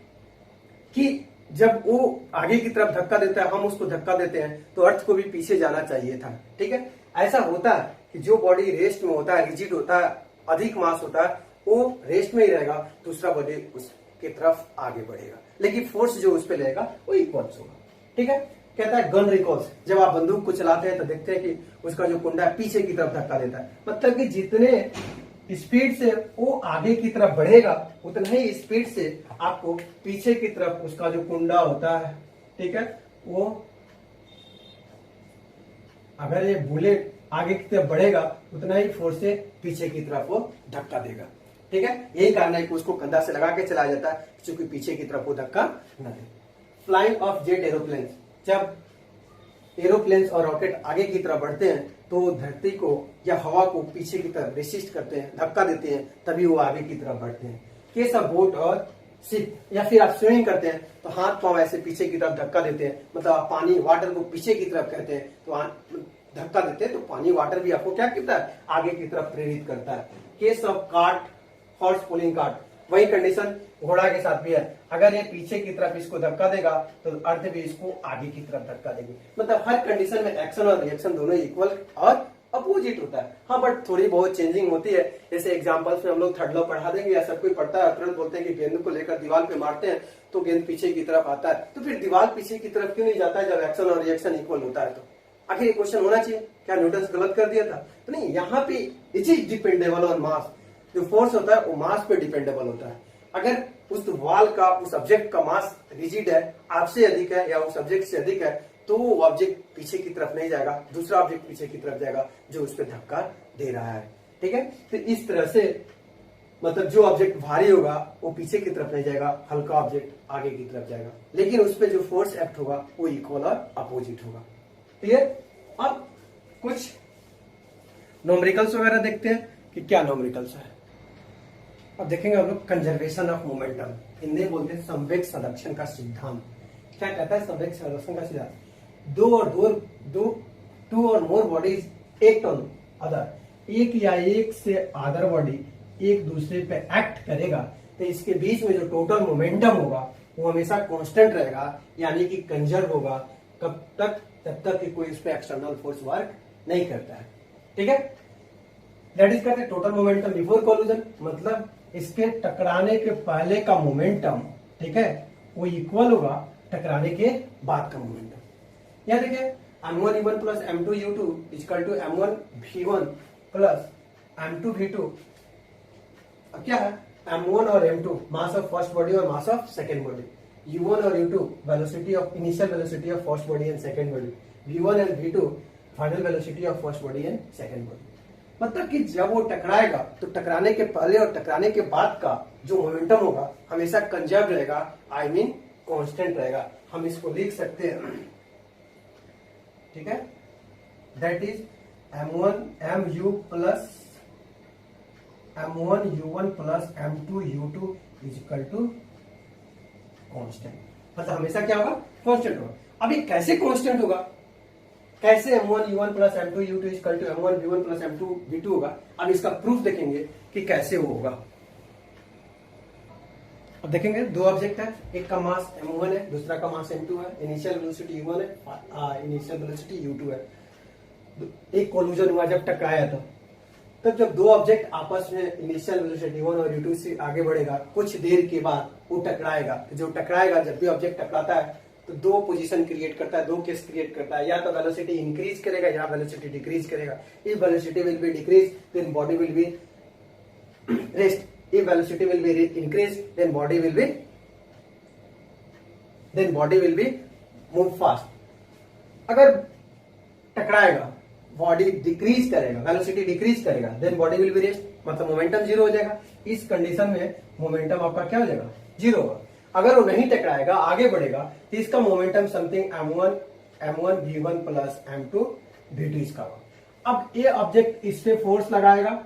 कि जब वो आगे की तरफ धक्का देता है, हम उसको धक्का देते हैं, तो अर्थ को भी पीछे जाना चाहिए था। ठीक है, ऐसा होता है कि जो बॉडी रेस्ट में होता है, रिजिड होता है, अधिक मास होता है, वो रेस्ट में ही रहेगा, दूसरा बॉडी उसके तरफ आगे बढ़ेगा, लेकिन फोर्स जो उस पर लगेगा वो इक्वल्स होगा। ठीक है, कहता है गन रिकॉल्स, जब आप बंदूक को चलाते हैं तो देखते हैं कि उसका जो कुंडा है पीछे की तरफ धक्का देता है। मतलब कि जितने स्पीड से वो आगे की तरफ बढ़ेगा उतना ही स्पीड से आपको पीछे की तरफ उसका जो कुंडा होता है, ठीक है, वो अगर ये बुलेट आगे की तरफ बढ़ेगा उतना ही फोर्स से पीछे की तरफ वो धक्का देगा। ठीक है, यही कारण है कि उसको कंधा से लगा के चलाया जाता है, क्योंकि पीछे की तरफ वो धक्का न दे। फ्लाइंग ऑफ जेट एरोप्लेन, जब एरोप्लेन और रॉकेट आगे की तरफ बढ़ते हैं तो धरती को या हवा को पीछे की तरफ रेसिस्ट करते हैं, धक्का देते हैं, तभी वो आगे की तरफ बढ़ते हैं। केस ऑफ बोट और शिप, या फिर आप स्विमिंग करते हैं तो हाथ पांव ऐसे पीछे की तरफ धक्का देते हैं, मतलब आप पानी वाटर को पीछे की तरफ करते हैं तो धक्का देते हैं, तो पानी वाटर भी आपको क्या करता है, आगे की तरफ प्रेरित करता है। Case of cart, horse pulling cart, वही कंडीशन घोड़ा के साथ भी है। अगर ये पीछे की तरफ इसको धक्का देगा तो अर्थ भी इसको आगे की तरफ धक्का देगी। मतलब हर कंडीशन में एक्शन और रिएक्शन दोनों इक्वल और अपोजिट होता है। हाँ, बट थोड़ी बहुत चेंजिंग होती है। जैसे एग्जांपल्स में हम लोग थर्ड लॉ पढ़ा देंगे या सब कोई पढ़ता है, तुरंत बोलते हैं कि गेंद को लेकर दीवार पे मारते हैं तो गेंद पीछे की तरफ आता है, तो फिर दीवार पीछे की तरफ क्यों नहीं जाता है जब एक्शन और रिएक्शन इक्वल होता है? तो आखिर ये क्वेश्चन होना चाहिए, क्या न्यूटन गलत कर दिया था? तो नहीं, यहाँ पे इट इज डिपेंडेबल ऑन मास। जो फोर्स होता है वो मास पे डिपेंडेबल होता है। अगर उस वॉल का, उस ऑब्जेक्ट का मास रिजिड है, आपसे अधिक है या उस ऑब्जेक्ट से अधिक है, तो वो ऑब्जेक्ट पीछे की तरफ नहीं जाएगा, दूसरा ऑब्जेक्ट पीछे की तरफ जाएगा जो उस पर धक्का दे रहा है। ठीक है, तो इस तरह से मतलब जो ऑब्जेक्ट भारी होगा वो पीछे की तरफ नहीं जाएगा, हल्का ऑब्जेक्ट आगे की तरफ जाएगा, लेकिन उस पर जो फोर्स एक्ट होगा वो इक्वल और अपोजिट होगा। क्लियर? अब कुछ न्यूमेरिकल्स वगैरह देखते हैं कि क्या न्यूमेरिकल्स है। अब देखेंगे हम लोग कंजर्वेशन ऑफ मोमेंटम, हिंदी बोलते हैं संवेग संरक्षण का सिद्धांत। क्या कहता है संवेग संरक्षण का सिद्धांत? टू और मोर बॉडीज एक्ट ऑन अदर, एक या एक से अदर बॉडी एक दूसरे पे एक्ट करेगा तो इसके बीच में जो टोटल मोमेंटम होगा वो हमेशा कांस्टेंट रहेगा, यानी कि कंजर्व होगा। कब तक? तब तक कि कोई उस पर एक्सटर्नल फोर्स वर्क नहीं करता है। ठीक है, दैट इज कहते हैं टोटल मोमेंटम बिफोर कोलिजन, मतलब इसके टकराने के पहले का मोमेंटम, ठीक है, वो इक्वल होगा टकराने के बाद का मोमेंटम। यह देखिए m1 u1 plus m2 u2 equal to m1 v1 plus m2 v2। अब क्या है? m1 और m2 mass of first body और mass of second body, u1 और u2 velocity of initial velocity of first body and second body, v1 and v2 final velocity of first body and second body. मतलब कि जब वो टकराएगा तो टकराने के पहले और टकराने के बाद का जो मोमेंटम होगा हमेशा कंजर्व रहेगा, आई मीन कांस्टेंट रहेगा। हम इसको लिख सकते हैं, ठीक है, that is m1 mu plus m1 u1 plus m2 u2 is equal to constant. मतलब हमेशा क्या होगा? कांस्टेंट होगा। अभी कैसे कांस्टेंट होगा? कैसे m1 u1 plus m2 u2 equal to m1 v1 plus m2 v2 होगा? अब इसका प्रूफ देखेंगे कि कैसे वो होगा। अब देखेंगे दो ऑब्जेक्ट है, एक का मास m1 है, दूसरा का मास m2 है, इनिशियल वेलोसिटी u1 है, इनिशियल वेलोसिटी u2 है। एक कोलिजन हुआ जब टकराया था, तब जब दो ऑब्जेक्ट आपस में इनिशियल वेलोसिटी u1 और u2 से आगे बढ़ेगा, कुछ देर के बाद वो टकराएगा। तो जो टकराएगा, जब भी ऑब्जेक्ट टकराता है तो दो पोजीशन क्रिएट करता है, दो केस क्रिएट करता है, या तो वेलोसिटी इंक्रीज करेगा या वेलोसिटी डिक्रीज करेगा। If velocity will be decrease then body will be rest, if velocity will be increased then body will be move fast। अगर टकराएगा, बॉडी डिक्रीज करेगा, वेलोसिटी डिक्रीज करेगा, then body will be rest, मतलब मोमेंटम जीरो हो जाएगा। इस कंडीशन में मोमेंटम आपका क्या हो जाएगा? जीरो होगा। अगर वो नहीं टकराएगा, आगे बढ़ेगा, तो इसका momentum something m1 v1 plus m2 v2 इसका होगा। अब ये ऑब्जेक्ट इस पे फोर्स लगाएगा,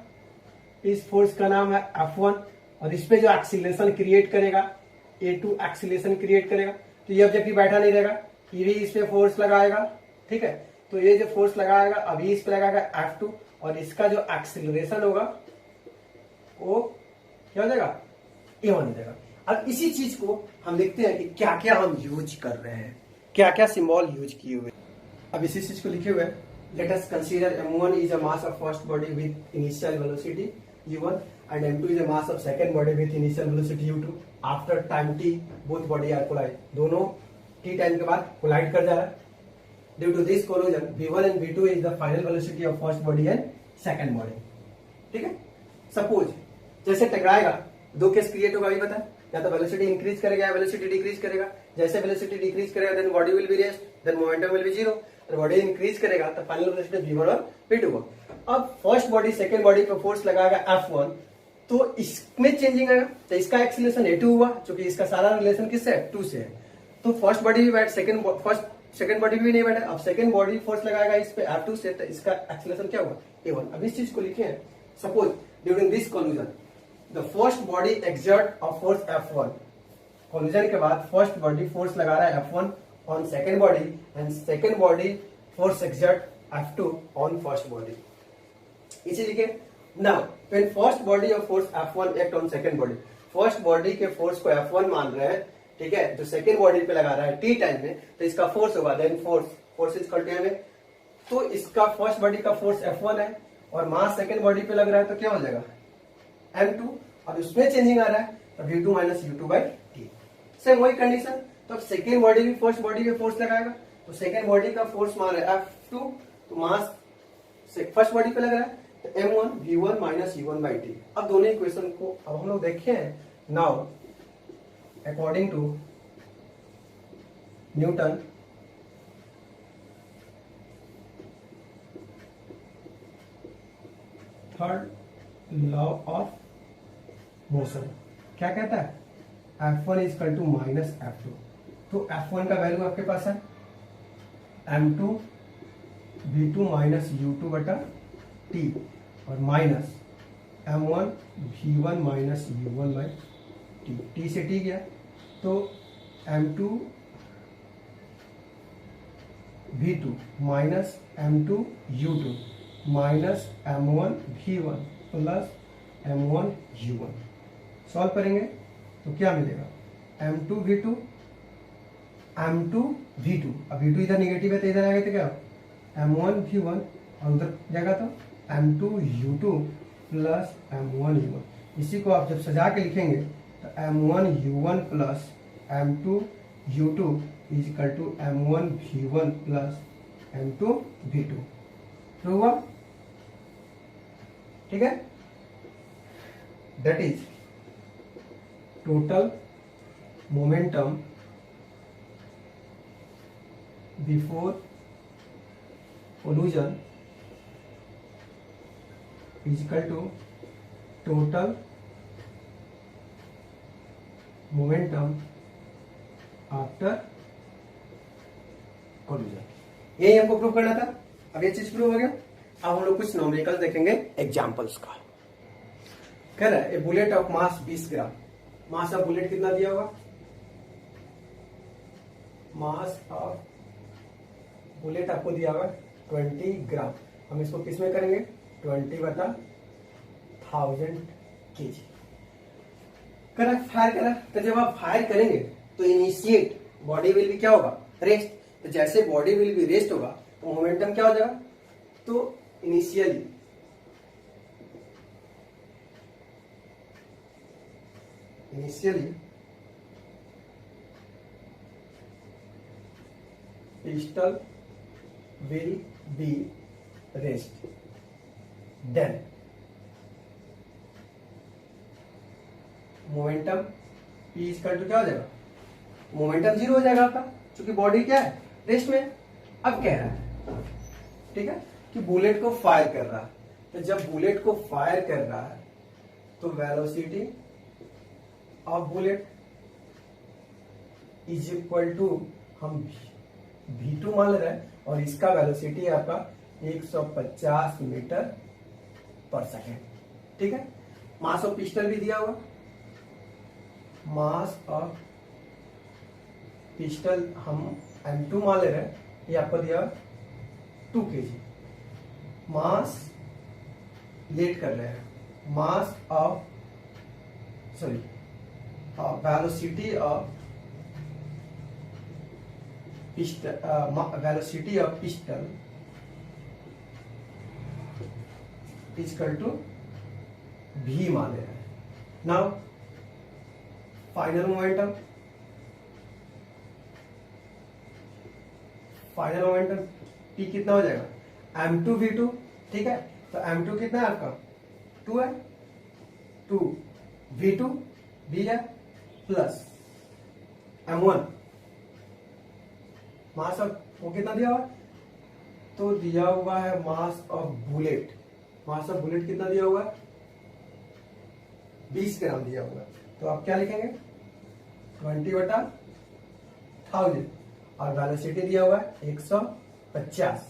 इस फोर्स का नाम है F1, और इस पे जो एक्सीलरेशन क्रिएट करेगा A2 एक्सीलरेशन क्रिएट करेगा। तो ये ऑब्जेक्ट बैठा नहीं रहेगा, ये भी इस पे फोर्स लगाएगा, ठीक है। तो ये जो फोर्स लगाएगा अभी इस पे लगाएगा F2, और इसका जो एक्सीलरेशन होगा वो क्या हो जाएगा? A1 हो जाएगा। अब इसी चीज को हम देखते हैं कि क्या क्या हम यूज कर रहे हैं, क्या क्या सिंबल यूज किए हुए। अब इसी चीज को लिखे हुए हैं, let us consider m1 is a mass of first body with initial velocity u1 and m2 is a mass of second body with initial velocity u2। after time t both body are collide, दोनों t टाइम के बाद कोलाइड कर जा रहा है। due to this collision v1 and v2 is the final velocity of first body and second body। ठीक है, सपोज जैसे टकराएगा दो केस क्रिएट होगा, अभी पता है, या तो वेलोसिटी इंक्रीज करेगा या वेलोसिटी डिक्रीज करेगा। जैसे वेलोसिटी डिक्रीज करेगा then body will be rest, then momentum will be zero, और बॉडी इंक्रीज करेगा तो फाइनल वेलोसिटी v1 और v2 हो। अब फर्स्ट बॉडी सेकंड बॉडी पर फोर्स लगाएगा F1, तो इसमें चेंजिंग आएगा, तो इसका एक्सीलरेशन A2 हुआ, क्योंकि इसका सारा रिलेशन किससे है? 2 से है। तो फर्स्ट बॉडी भी बैठ, सेकंड बॉडी भी नहीं बैठा। अब सेकंड बॉडी फोर्स लगाएगा इस पे F2 से, तो इसका एक्सीलरेशन क्या हुआ? A1। अब इस चीज को लिखे हैं, suppose during this collision the first body exert of force F1। Collision के बाद फर्स्ट बॉडी फोर्स लगा रहा है F1 on second body and second body force exert F2 on first body। इसी लिखे। now when first body of force F1 act on second body, first body के फोर्स को F1 मान रहे हैं, ठीक है, जो सेकंड बॉडी पे लगा रहा है t टाइम में, तो इसका फोर्स होगा then force is equal to m। तो इसका फर्स्ट बॉडी का फोर्स F1 है और मास सेकंड बॉडी पे लग रहा है, तो क्या हो जाएगा? m2। अब उसमें चेंजिंग आ रहा है, तो v2 minus u2 by t। Same वही कंडीशन, तो अब सेकेंड बॉडी भी फर्स्ट बॉडी पे फोर्स लगाएगा, तो सेकेंड बॉडी का फोर्स मार रहा है F2, तो मास फर्स्ट बॉडी पे लग रहा है, तो m1 v1 minus u1 by T. अब दोनों इक्वेशन को अब हम लोग देखे हैं। Now according to Newton third law of motion क्या कहता है, F1 is equal to minus F2। तो F1 का वैल्यू आपके पास है m2 v2 माइनस u2 बटा t और minus m1 v1 minus u1 by T. T से टी गया तो m2 v2 minus m2 u2 minus m1 v1 plus m1 u1। Solve करेंगे तो क्या मिलेगा, m2 v2 m2 v2, अब v2 इधर निगेटिव है तो इधर आएगा तो क्या m1 v1 और उधर जाएगा तो m2 u2 plus m1 u1। इसी को आप जब सजा के लिखेंगे तो m1 u1 plus m2 u2 is equal to m1 v1 plus m2 v2। True हुआ, ठीक है। That is total momentum before collision is equal to total momentum after collision। यही हमको प्रूव करना था। अब ये चीज प्रूव हो गया। अब हम लोग कुछ न्यूमेरिकल देखेंगे एग्जांपल्स का। कह रहा है A bullet of mass 20 gram. Mass of bullet कितना दिया होगा, मास ऑफ बुलेट आपको दिया होगा 20 ग्राम। हम इसको किस में करेंगे, 20 बटा 1000 kg। करा फायर करा, तो जब आप फायर करेंगे तो इनिशिएट बॉडी विल भी क्या होगा, रेस्ट। तो जैसे बॉडी विल भी रेस्ट होगा तो मोमेंटम क्या हो जाएगा, तो initially pistol will be raised, then momentum P equal to क्या हो जाएगा, मोमेंटम जीरो हो जाएगा आपका, क्योंकि बॉडी क्या है, रेस्ट में। अब कह रहा है, ठीक है, कि बुलेट को फायर कर रहा है। तो जब बुलेट को फायर कर रहा है तो velocity of bullet is equal to हम v2 मान ले रहे हैं और इसका वेलोसिटी है आपका 150 मीटर पर सेकेंड, ठीक है। मास ऑफ पिस्टल भी दिया हुआ, मास ऑफ पिस्टल हम m2 मान ले रहे हैं, ये आपको दिया 2 kg। मास लेट कर रहे हैं, mass of velocity of velocity of pistol is equal to v मान ले रहे हैं। नाउ फाइनल मोमेंटम P कितना हो जाएगा, m2 v2, ठीक है। तो m2 कितना है आपका 2 है, 2 v2 v है प्लस m1 मास ऑफ वो कितना दिया हुआ, तो दिया हुआ है मास of bullet. Mass of bullet कितना दिया हुआ, 20 ग्राम दिया हुआ। तो आप क्या लिखेंगे, 20 बटा 1000 और वेलोसिटी दिया हुआ है 150।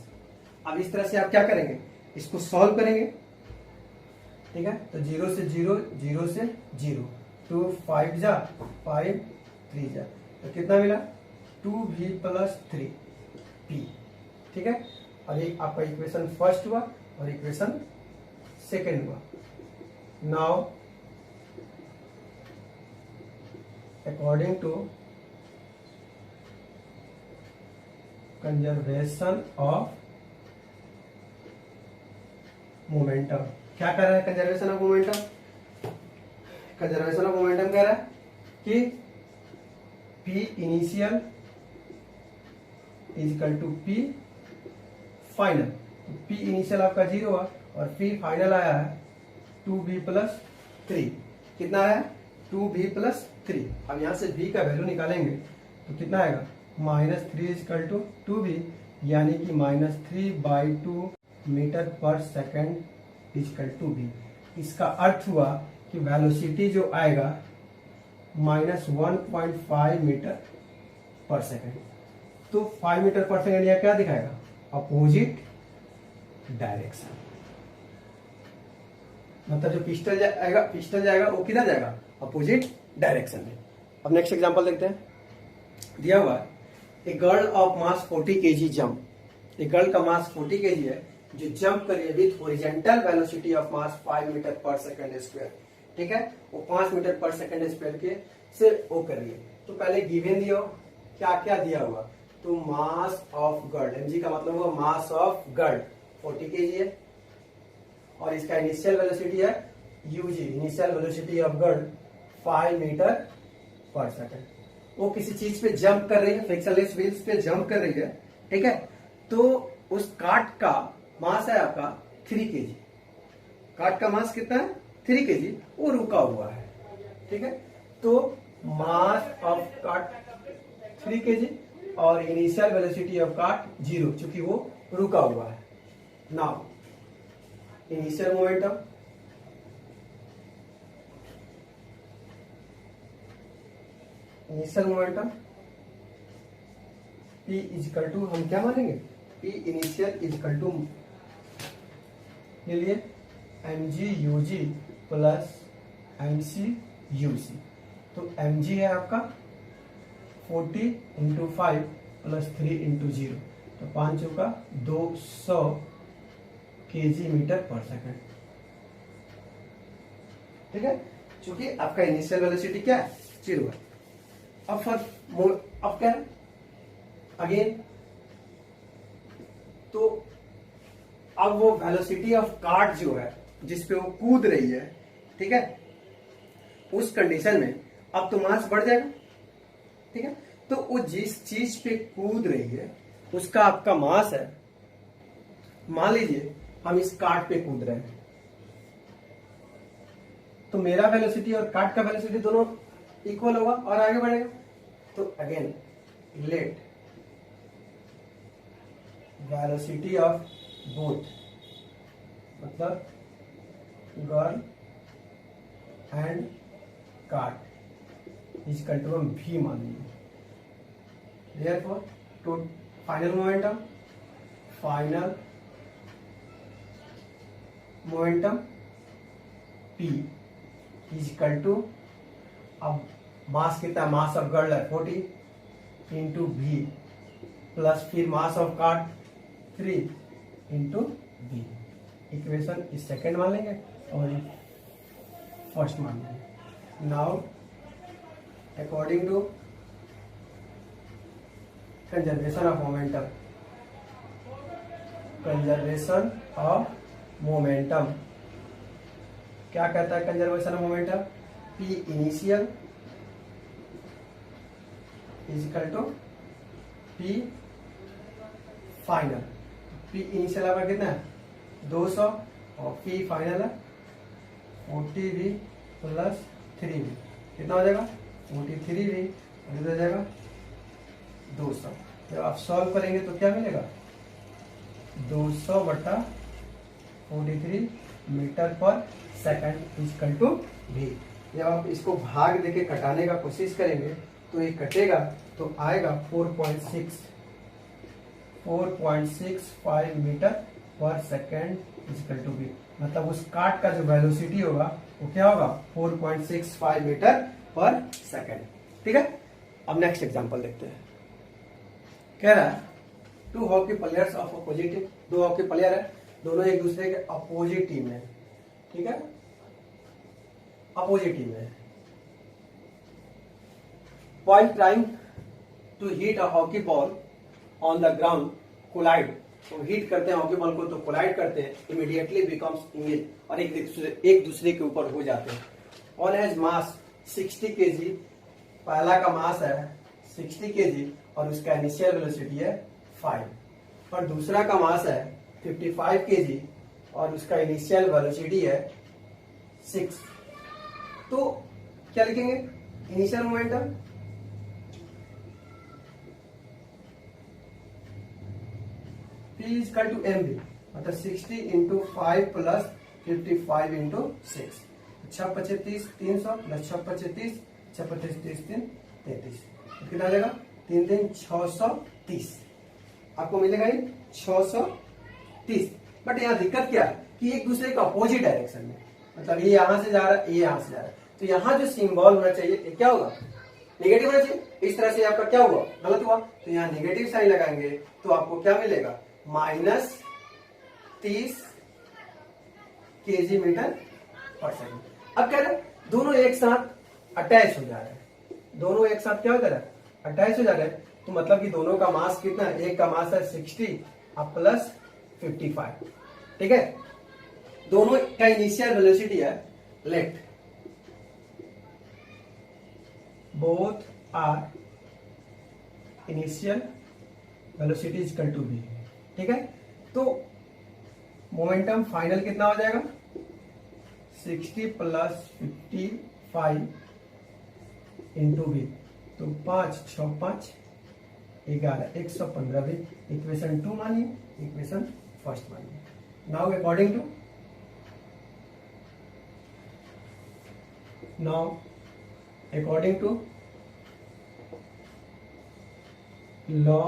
अब इस तरह से आप क्या करेंगे, इसको सॉल्व करेंगे, ठीक है। तो 0 से 0, 0 से 0, 2 5 जा 5 3 जा, तो कितना मिला 2v प्लस 3p, ठीक है। और ये आपका इक्वेशन फर्स्ट हुआ और इक्वेशन सेकेंड हुआ। Now according to conservation of momentum, क्या कर रहा है conservation of momentum, conservation of momentum कह रहा है कि P is equal to P final. तो पी इनिशियल आपका 0 हुआ और पी फाइनल आया है 2b प्लस 3। कितना आया? 2b plus 3। अब यहां से b का वैल्यू निकालेंगे तो कितना आएगा? -3 इज इक्वल टू 2b, यानी कि -3/2 मीटर पर सेकेंड इज इक्वल टू b। इसका अर्थ हुआ कि वेलोसिटी जो आएगा -1.5 मीटर पर सेकेंड। तो 5 मीटर पर सेकेंड यह क्या दिखाएगा? Opposite direction. मतलब जो पिस्टल जाएगा वो किधर जाएगा? अपोजिट डायरेक्शन में। अब नेक्स्ट एग्जांपल देखते हैं। दिया हुआ है a girl of mass 40 kg jump. A girl का मास 40 kg है जो जंप कर रही है with horizontal velocity of mass 5 metre पर सेकंड स्क्वायर। ठीक है, वो 5 मीटर पर सेकंड स्क्वायर के से वो कर रही है। तो पहले गिवन दिया, क्या क्या दिया हुआ? तो मास ऑफ गर्ल, mg का मतलब हुआ मास ऑफ गर्ल 40 kg है और इसका इनिशियल वेलोसिटी है ug, initial velocity of girl 5 metre पर सेकंड। वो किसी चीज पे जंप कर रही है, फ्रिक्शनलेस व्हील्स पे जंप कर रही है। ठीक है, तो उस कार्ट का मास है आपका 3 kg। कार्ट का मास कितना है? 3 kg। वो रुका हुआ है। ठीक है, तो मास ऑफ कार्ट 3 kg और इनिशियल वेलोसिटी ऑफ कार्ट 0, क्योंकि वो रुका हुआ है। Now initial momentum, P is equal to, हम क्या मानेंगे? P initial is equal to के लिए mg ug plus mc uc। तो mg है आपका 40 इंटू 5 प्लस 3 इंटू 0, तो 5 का 200 kg मीटर पर सेकंड। ठीक है, चूंकि आपका इनिशियल वेलोसिटी क्या है? 0 है। अब क्या है? अगेन तो अब वो वेलोसिटी ऑफ कार्ट जो है जिसपे वो कूद रही है, ठीक है, उस कंडीशन में अब तो मास बढ़ जाएगा। ठीक है, तो वो जिस चीज पे कूद रही है उसका आपका मास है। मान लीजिए हम इस कार्ट पे कूद रहे हैं, तो मेरा वेलोसिटी और कार्ट का वेलोसिटी दोनों इक्वल होगा और आगे बढ़ेगा। तो again let velocity of both, मतलब girl and cart is equal to हम भी मान लीजिए। Therefore to final momentum P is equal to, अब मास कितना? मास ऑफ गर्ल है 40 इंटू V प्लस फिर mass of cart 3 into V। Equation इस सेकेंड मान लेंगे और फर्स्ट मान लेंगे। Now according to conservation of momentum, क्या कहता है conservation of momentum? P initial is equal to P final. P initial आपका कितना है? 200 और P फाइनल है 40V प्लस 3V। कितना हो जाएगा? 43V और इधर हो जाएगा 200। जब आप सॉल्व करेंगे तो क्या मिलेगा? 200 बटा 43 मीटर पर सेकंड इक्वल टू V। जब आप इसको भाग देके कटाने का कोशिश करेंगे तो ये कटेगा तो आएगा 4.65 मीटर पर सेकेंड इक्वल टू V। मतलब उस कार्ट का जो वेलोसिटी होगा वो क्या होगा? 4.65 मीटर पर सेकेंड। ठीक है, अब नेक्स्ट एग्जांपल देखते हैं। कह रहा है two hockey players of opposite team. दो हॉकी प्लेयर है, दोनों एक दूसरे के अपोजिट टीम में। ठीक है, अपोजिट टीम में। While trying to hit a hockey ball on the ground, collide, तो हिट करते हैं हॉकी बॉल को तो कोलाइड करते हैं, इमीडिएटली बिकम्स इंगेज, और एक दूसरे के ऊपर हो जाते हैं। ऑन हैज मास 60 kg, पहला का मास है 60 kg और उसका इनिशियल वेलोसिटी है 5 और दूसरा का मास है 55 केजी और उसका इनिशियल वेलोसिटी है 6। तो क्या लिखेंगे initial momentum P is equal to mv मतलब 60 इंटू 5 प्लस 55 इंटू 6। 6 पचे 30 300 प्लस 6 पचे 30 6 पचे 30 3 33 कितना आ जाएगा 3 3 630 आपको मिलेगा ये 630। बट यहाँ दिक्कत क्या है कि एक दूसरे के अपोजिट डायरेक्शन में, मतलब ये यहां से जा रहा है ये यहां से जा रहा है, तो यहाँ जो सिंबल होना चाहिए ये क्या होगा नेगेटिव होना चाहिए। इस तरह से आपका क्या हुआ गलत हुआ, तो यहाँ नेगेटिव साइन लगाएंगे तो आपको क्या मिलेगा -30 केजी मीटर पर सेकेंड। अब कह रहे दोनों एक साथ अटैच हो जा रहे हैं, दोनों एक साथ क्या हो जा रहा है अटैच हो जा रहे हैं, तो मतलब कि दोनों का मास कितना है, एक का मास है 60 और प्लस 55, ठीक है। दोनों का इनिशियल वेलोसिटी है let, both are initial velocity is equal to v, ठीक है। तो मोमेंटम फाइनल कितना हो जाएगा 60 प्लस 55 इंटू v, तो 5 6 5 11 115 भी इक्वेशन 2 मानिए, इक्वेशन फर्स्ट मानिए। Now according to law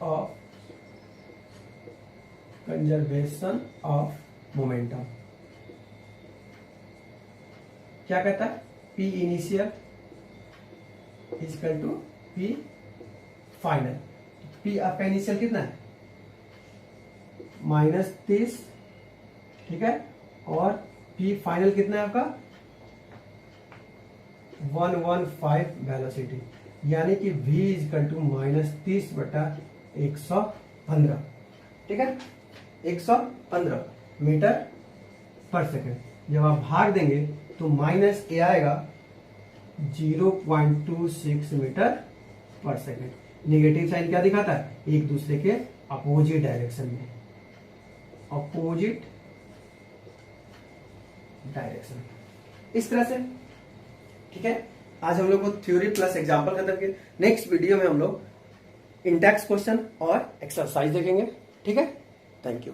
of conservation of momentum क्या कहता है P initial is equal to P final. P आपका इनिशियल कितना है -30, ठीक है, और P फाइनल कितना है आपका 115 वेलोसिटी, यानी कि v इज इक्वल टू -30/115, ठीक है 115 मीटर पर सेकेंड। जब आप भाग देंगे तो माइनस ए आएगा 0.26 मीटर पर सेकेंड। नेगेटिव साइन क्या दिखाता है एक दूसरे के अपोजिट डायरेक्शन में, अपोजिट डायरेक्शन इस तरह से, ठीक है। आज हम लोग को थ्योरी प्लस एग्जांपल खत्म किए। नेक्स्ट वीडियो में हम लोग इंडेक्स क्वेश्चन और एक्सरसाइज देखेंगे, ठीक है। Thank you.